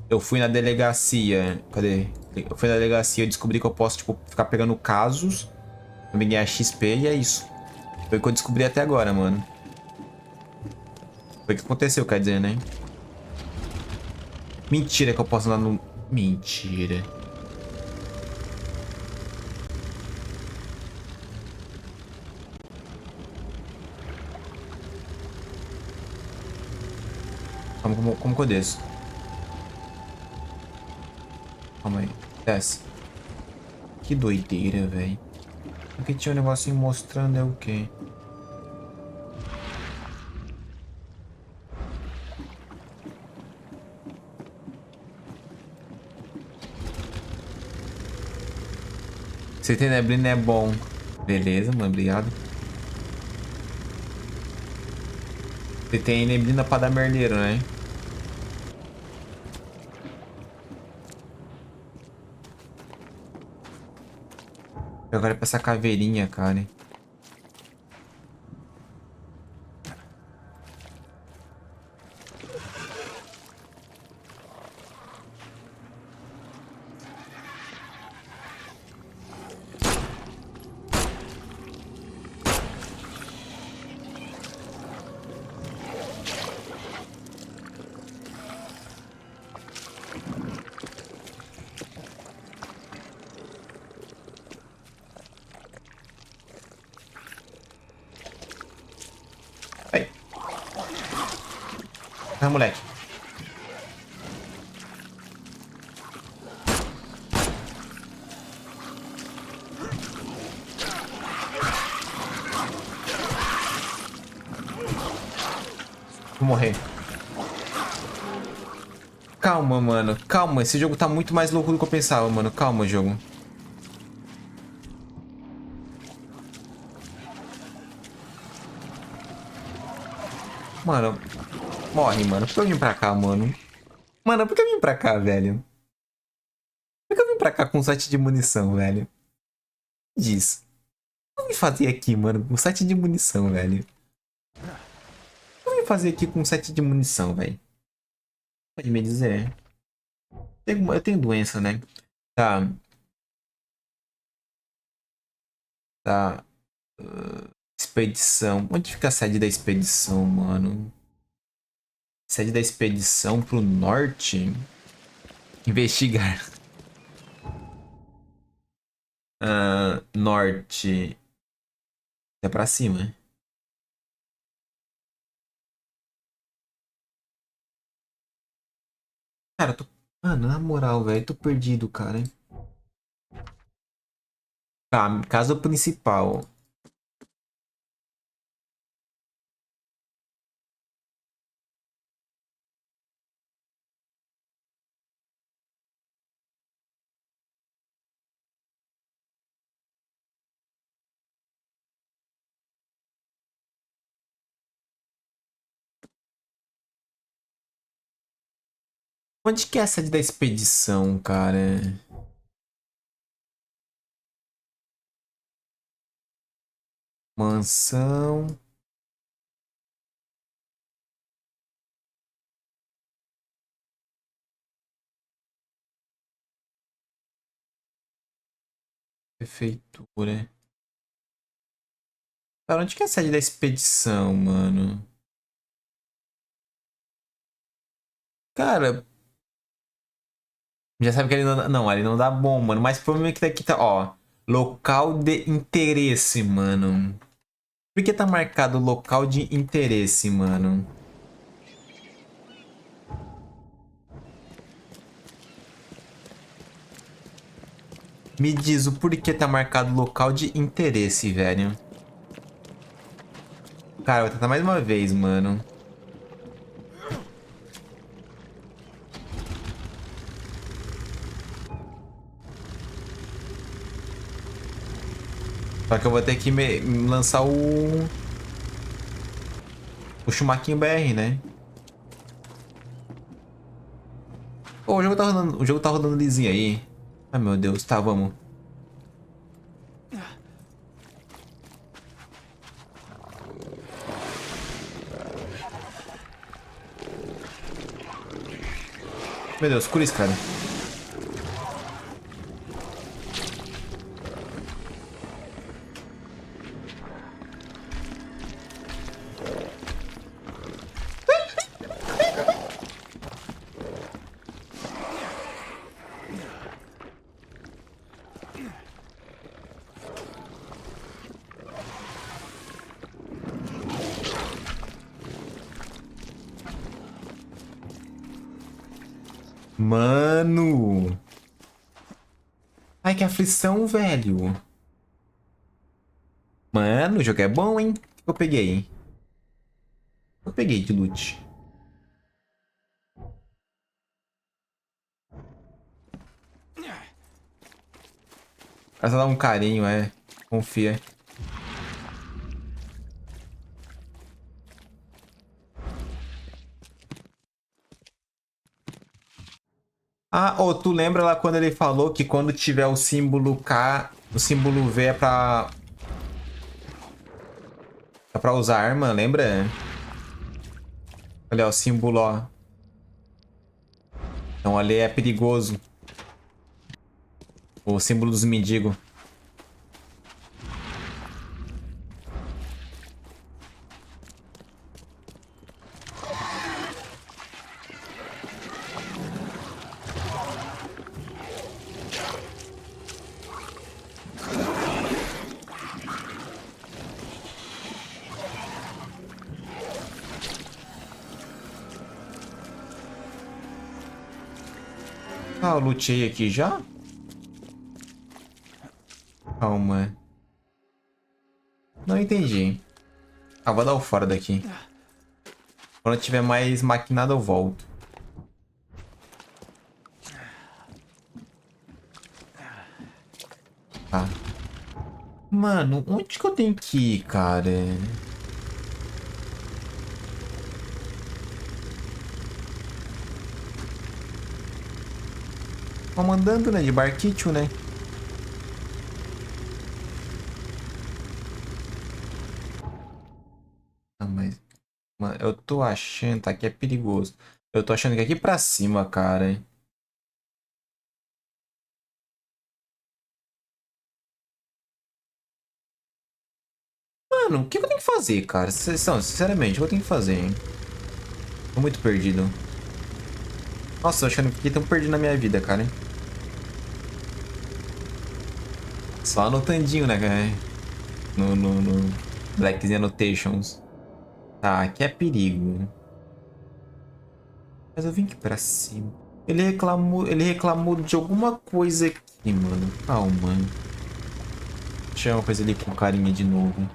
Eu fui na delegacia, cadê? Eu fui na delegacia, eu descobri que eu posso, tipo, ficar pegando casos, pra ganhar XP e é isso. Foi o que eu descobri até agora, mano. Foi o que aconteceu, quer dizer, né? Mentira que eu posso andar no... Mentira. Como que eu desço? Calma aí. Desce. Que doideira, velho. Aqui tinha um negocinho mostrando é o quê? Você tem neblina é bom. Beleza, mano. Obrigado. Você tem neblina pra dar merdeiro, né? Eu quero ir pra essa caveirinha, cara. Aí. Ah, moleque. Vou morrer. Calma, mano. Calma. Esse jogo tá muito mais louco do que eu pensava, mano. Calma, jogo. Mano, morre, mano. Por que eu vim pra cá, mano? Mano, por que eu vim pra cá, velho? Por que eu vim pra cá com um site de munição, velho? Diz. O que eu vim fazer aqui, mano? Com um site de munição, velho. O que eu vim fazer aqui com um site de munição, velho? Pode me dizer. Eu tenho doença, né? Tá. Tá. Expedição. Onde fica a sede da expedição, mano? Sede da expedição pro norte? Investigar. Norte. É pra cima. Cara, eu tô. Mano, na moral, velho, tô perdido, cara. Tá, casa principal. Onde que é a sede da expedição, cara? Mansão. Prefeitura. Cara, onde que é a sede da expedição, mano? Cara, já sabe que ele não dá... Não, ali não dá bom, mano. Mas provavelmente daqui tá, ó. Local de interesse, mano. Por que tá marcado local de interesse, mano? Me diz o porquê tá marcado local de interesse, velho. Cara, vou tentar mais uma vez, mano. Só que eu vou ter que lançar o Chumaquinho BR, né? Pô, o jogo tá rodando lisinho aí. Ai, meu Deus. Tá, vamos. Meu Deus, cura esse cara. Mano. Ai, que aflição, velho. Mano, o jogo é bom, hein? O que eu peguei? Eu peguei de loot. Ela só dá um carinho, é. Confia. Ah, ô, tu lembra lá quando ele falou que quando tiver o símbolo K, o símbolo V é pra usar arma, lembra? Olha, ó, o símbolo, ó. Então ali é perigoso. O símbolo dos mendigos. Ah, eu lutei aqui já? Calma. Não entendi. Ah, vou dar o fora daqui. Quando tiver mais maquinado, eu volto. Tá. Mano, onde que eu tenho que ir, cara? Vamos andando, né? De barquinho, né? Ah, mas... Mano, eu tô achando... Tá, aqui é perigoso. Eu tô achando que é aqui pra cima, cara. Mano, o que eu tenho que fazer, cara? Sinceramente, o que eu tenho que fazer, hein? Tô muito perdido. Nossa, eu achando que fiquei tão perdido na minha vida, cara. Só anotandinho, né, cara? No Black's Annotations. Tá, aqui é perigo. Mas eu vim aqui pra cima. Ele reclamou de alguma coisa aqui, mano. Calma. Deixa eu uma coisa ali com carinha de novo.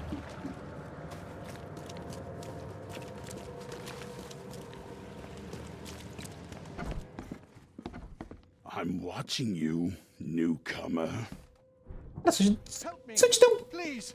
I'm watching you, newcomer. Nossa, se eu te der um... Please.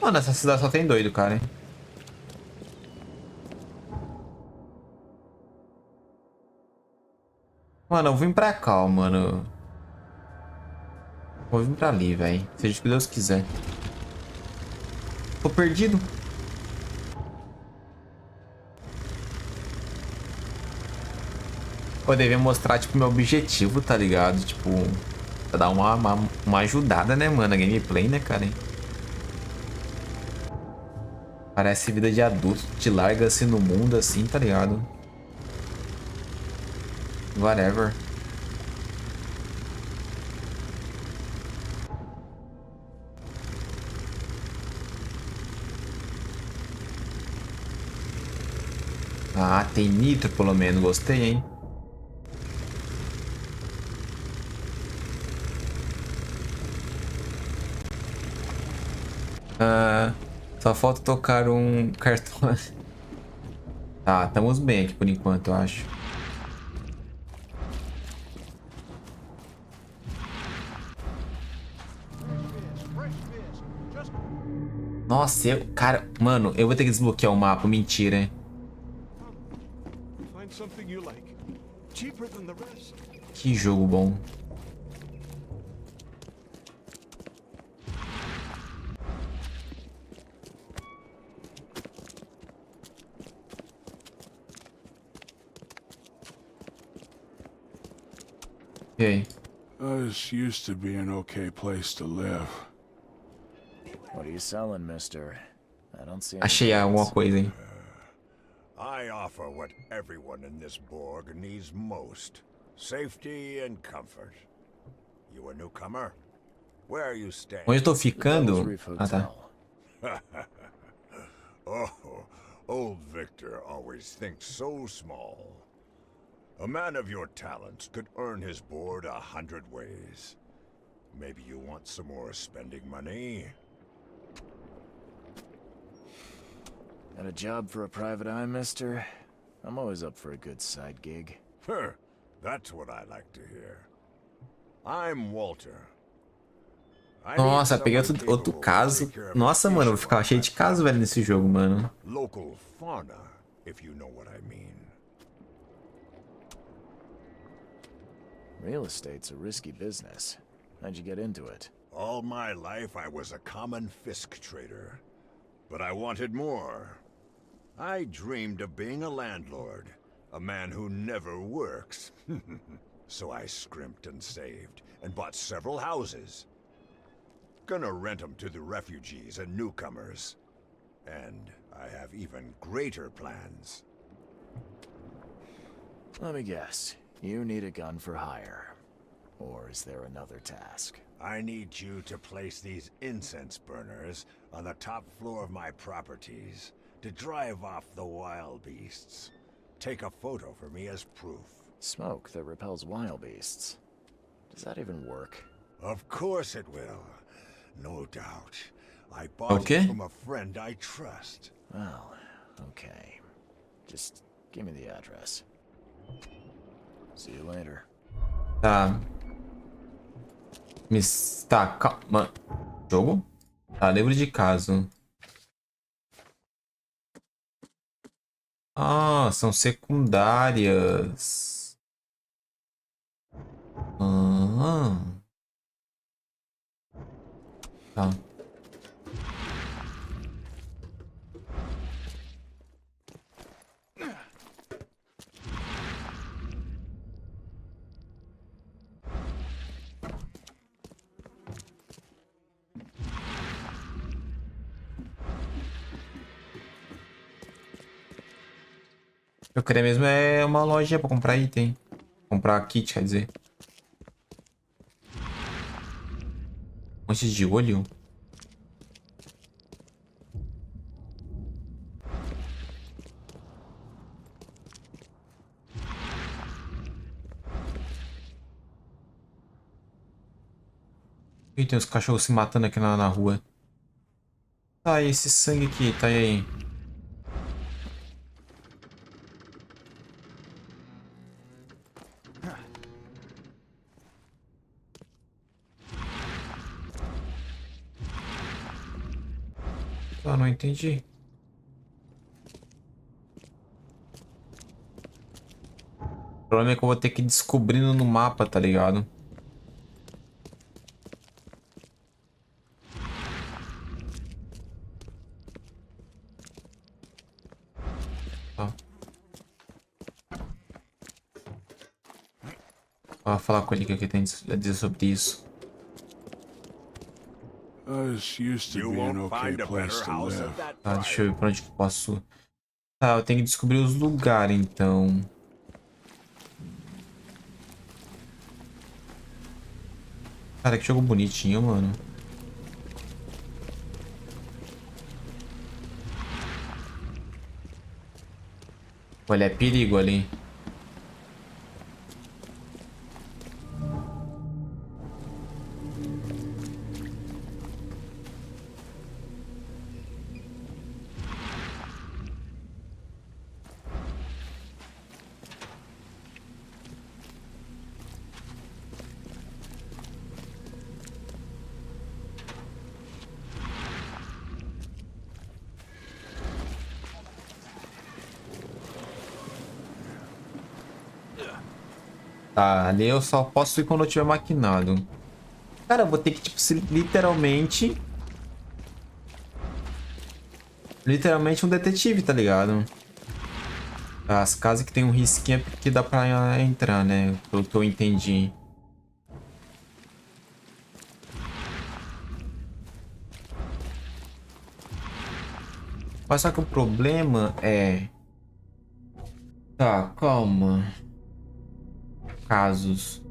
Mano, essa cidade só tem doido, cara. Mano, eu vim pra cá, ó, mano. Vou vir pra ali, velho. Seja o que Deus quiser. Tô perdido. Eu devia mostrar, tipo, meu objetivo, tá ligado? Tipo, pra dar uma ajudada, né, mano? A gameplay, né, cara? Parece vida de adulto. Te larga assim no mundo, assim, tá ligado? Whatever. Ah, tem nitro pelo menos. Gostei, hein? Ah, só falta tocar um cartão. Tá, estamos bem aqui por enquanto, eu acho. Nossa, cara, mano, eu vou ter que desbloquear o mapa. Mentira, hein? Que jogo bom. Ok. This used to be an okay place to live. What are you selling, mister? I don't see Achei alguma coisa, hein? I offer what everyone in this Borg needs most. Safety and comfort. You a newcomer? Where are you staying? Onde eu tô ficando? Ah, tá. Oh, old Victor always thinks so small. A man of your talents could earn his board 100 ways. Maybe you want some more spending money? Got a job for a private eye, mister? I'm always up for a good side gig. That's what I like to hear. I'm Walter. Nossa, peguei outro caso. Nossa, mano, eu vou ficar cheio de caso, velho, nesse jogo, mano. Local fauna, if you know what I mean. Real estate's a risky business. How'd you get into it? All my life I was a common fisk trader. But I wanted more. I dreamed of being a landlord. A man who never works. So I scrimped and saved, and bought several houses. Gonna rent them to the refugees and newcomers. And I have even greater plans. Let me guess. You need a gun for hire. Or is there another task? I need you to place these incense burners on the top floor of my properties to drive off the wild beasts. Take a photo for me as proof. Smoke that repels wild beasts. Does that even work? Of course it will. No doubt. I bought it from a friend I trust. Well, okay. Just give me the address. See you later. Tá. Tá, calma. Jogo? Tá, livro de caso. Ah, são secundárias. Ah. Tá. Eu queria mesmo é uma loja pra comprar item. Comprar kit, quer dizer. Antes de olho? Ih, tem os cachorros se matando aqui na rua. Tá, e esse sangue aqui, tá aí. Ah, não entendi. O problema é que eu vou ter que ir descobrindo no mapa, tá ligado? Ó, falar com ele o que ele tem a dizer sobre isso. This used to be an okay place to live. Tá, deixa eu ver pra onde que eu posso... Tá, eu tenho que descobrir os lugares, então. Cara, que jogo bonitinho, mano. Olha, é perigo ali. Tá, ali eu só posso ir quando eu tiver maquinado. Cara, eu vou ter que, tipo, literalmente... Literalmente um detetive, tá ligado? As casas que tem um risquinho é porque dá pra entrar, né? Pelo que eu entendi. Mas só que o problema é... Tá, calma. Casos.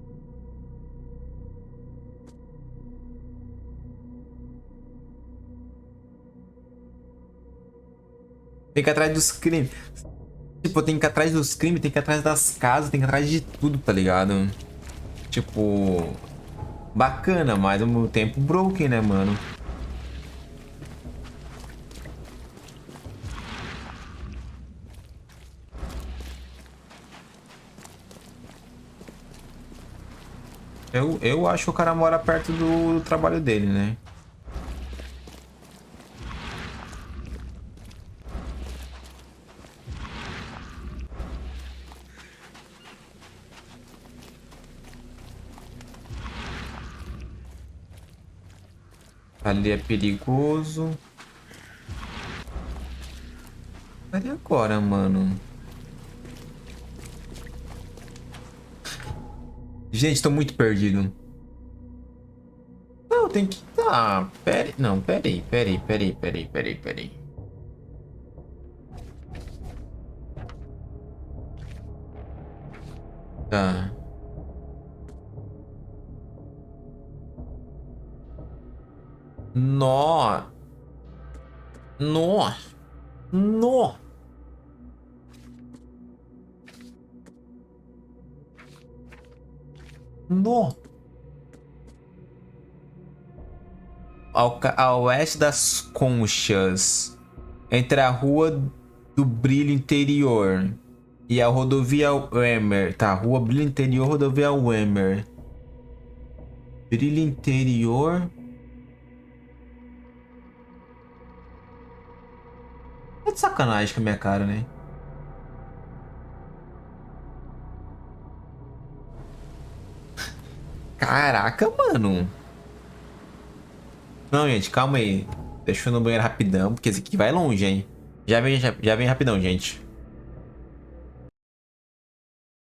Tem que ir atrás dos crimes. Tipo, tem que ir atrás dos crimes, tem que ir atrás das casas, tem que ir atrás de tudo, tá ligado? Tipo... Bacana, mas ao mesmo tempo broken, né, mano? Eu acho que o cara mora perto do trabalho dele, né? Ali é perigoso. E agora, mano? Gente, tô muito perdido. Não, tem que... Ah, pera... Não, peraí. Tá. Nó. Nó. Nó. Nó. A oeste das Conchas, entre a Rua do Brilho Interior e a rodovia Wemer. Tá, Rua Brilho Interior, rodovia Wemer. Brilho Interior. É de sacanagem com a minha cara, né? Caraca, mano. Não, gente, calma aí. Deixa eu ir no banheiro rapidão, porque esse aqui vai longe, hein? Já vem rapidão, gente.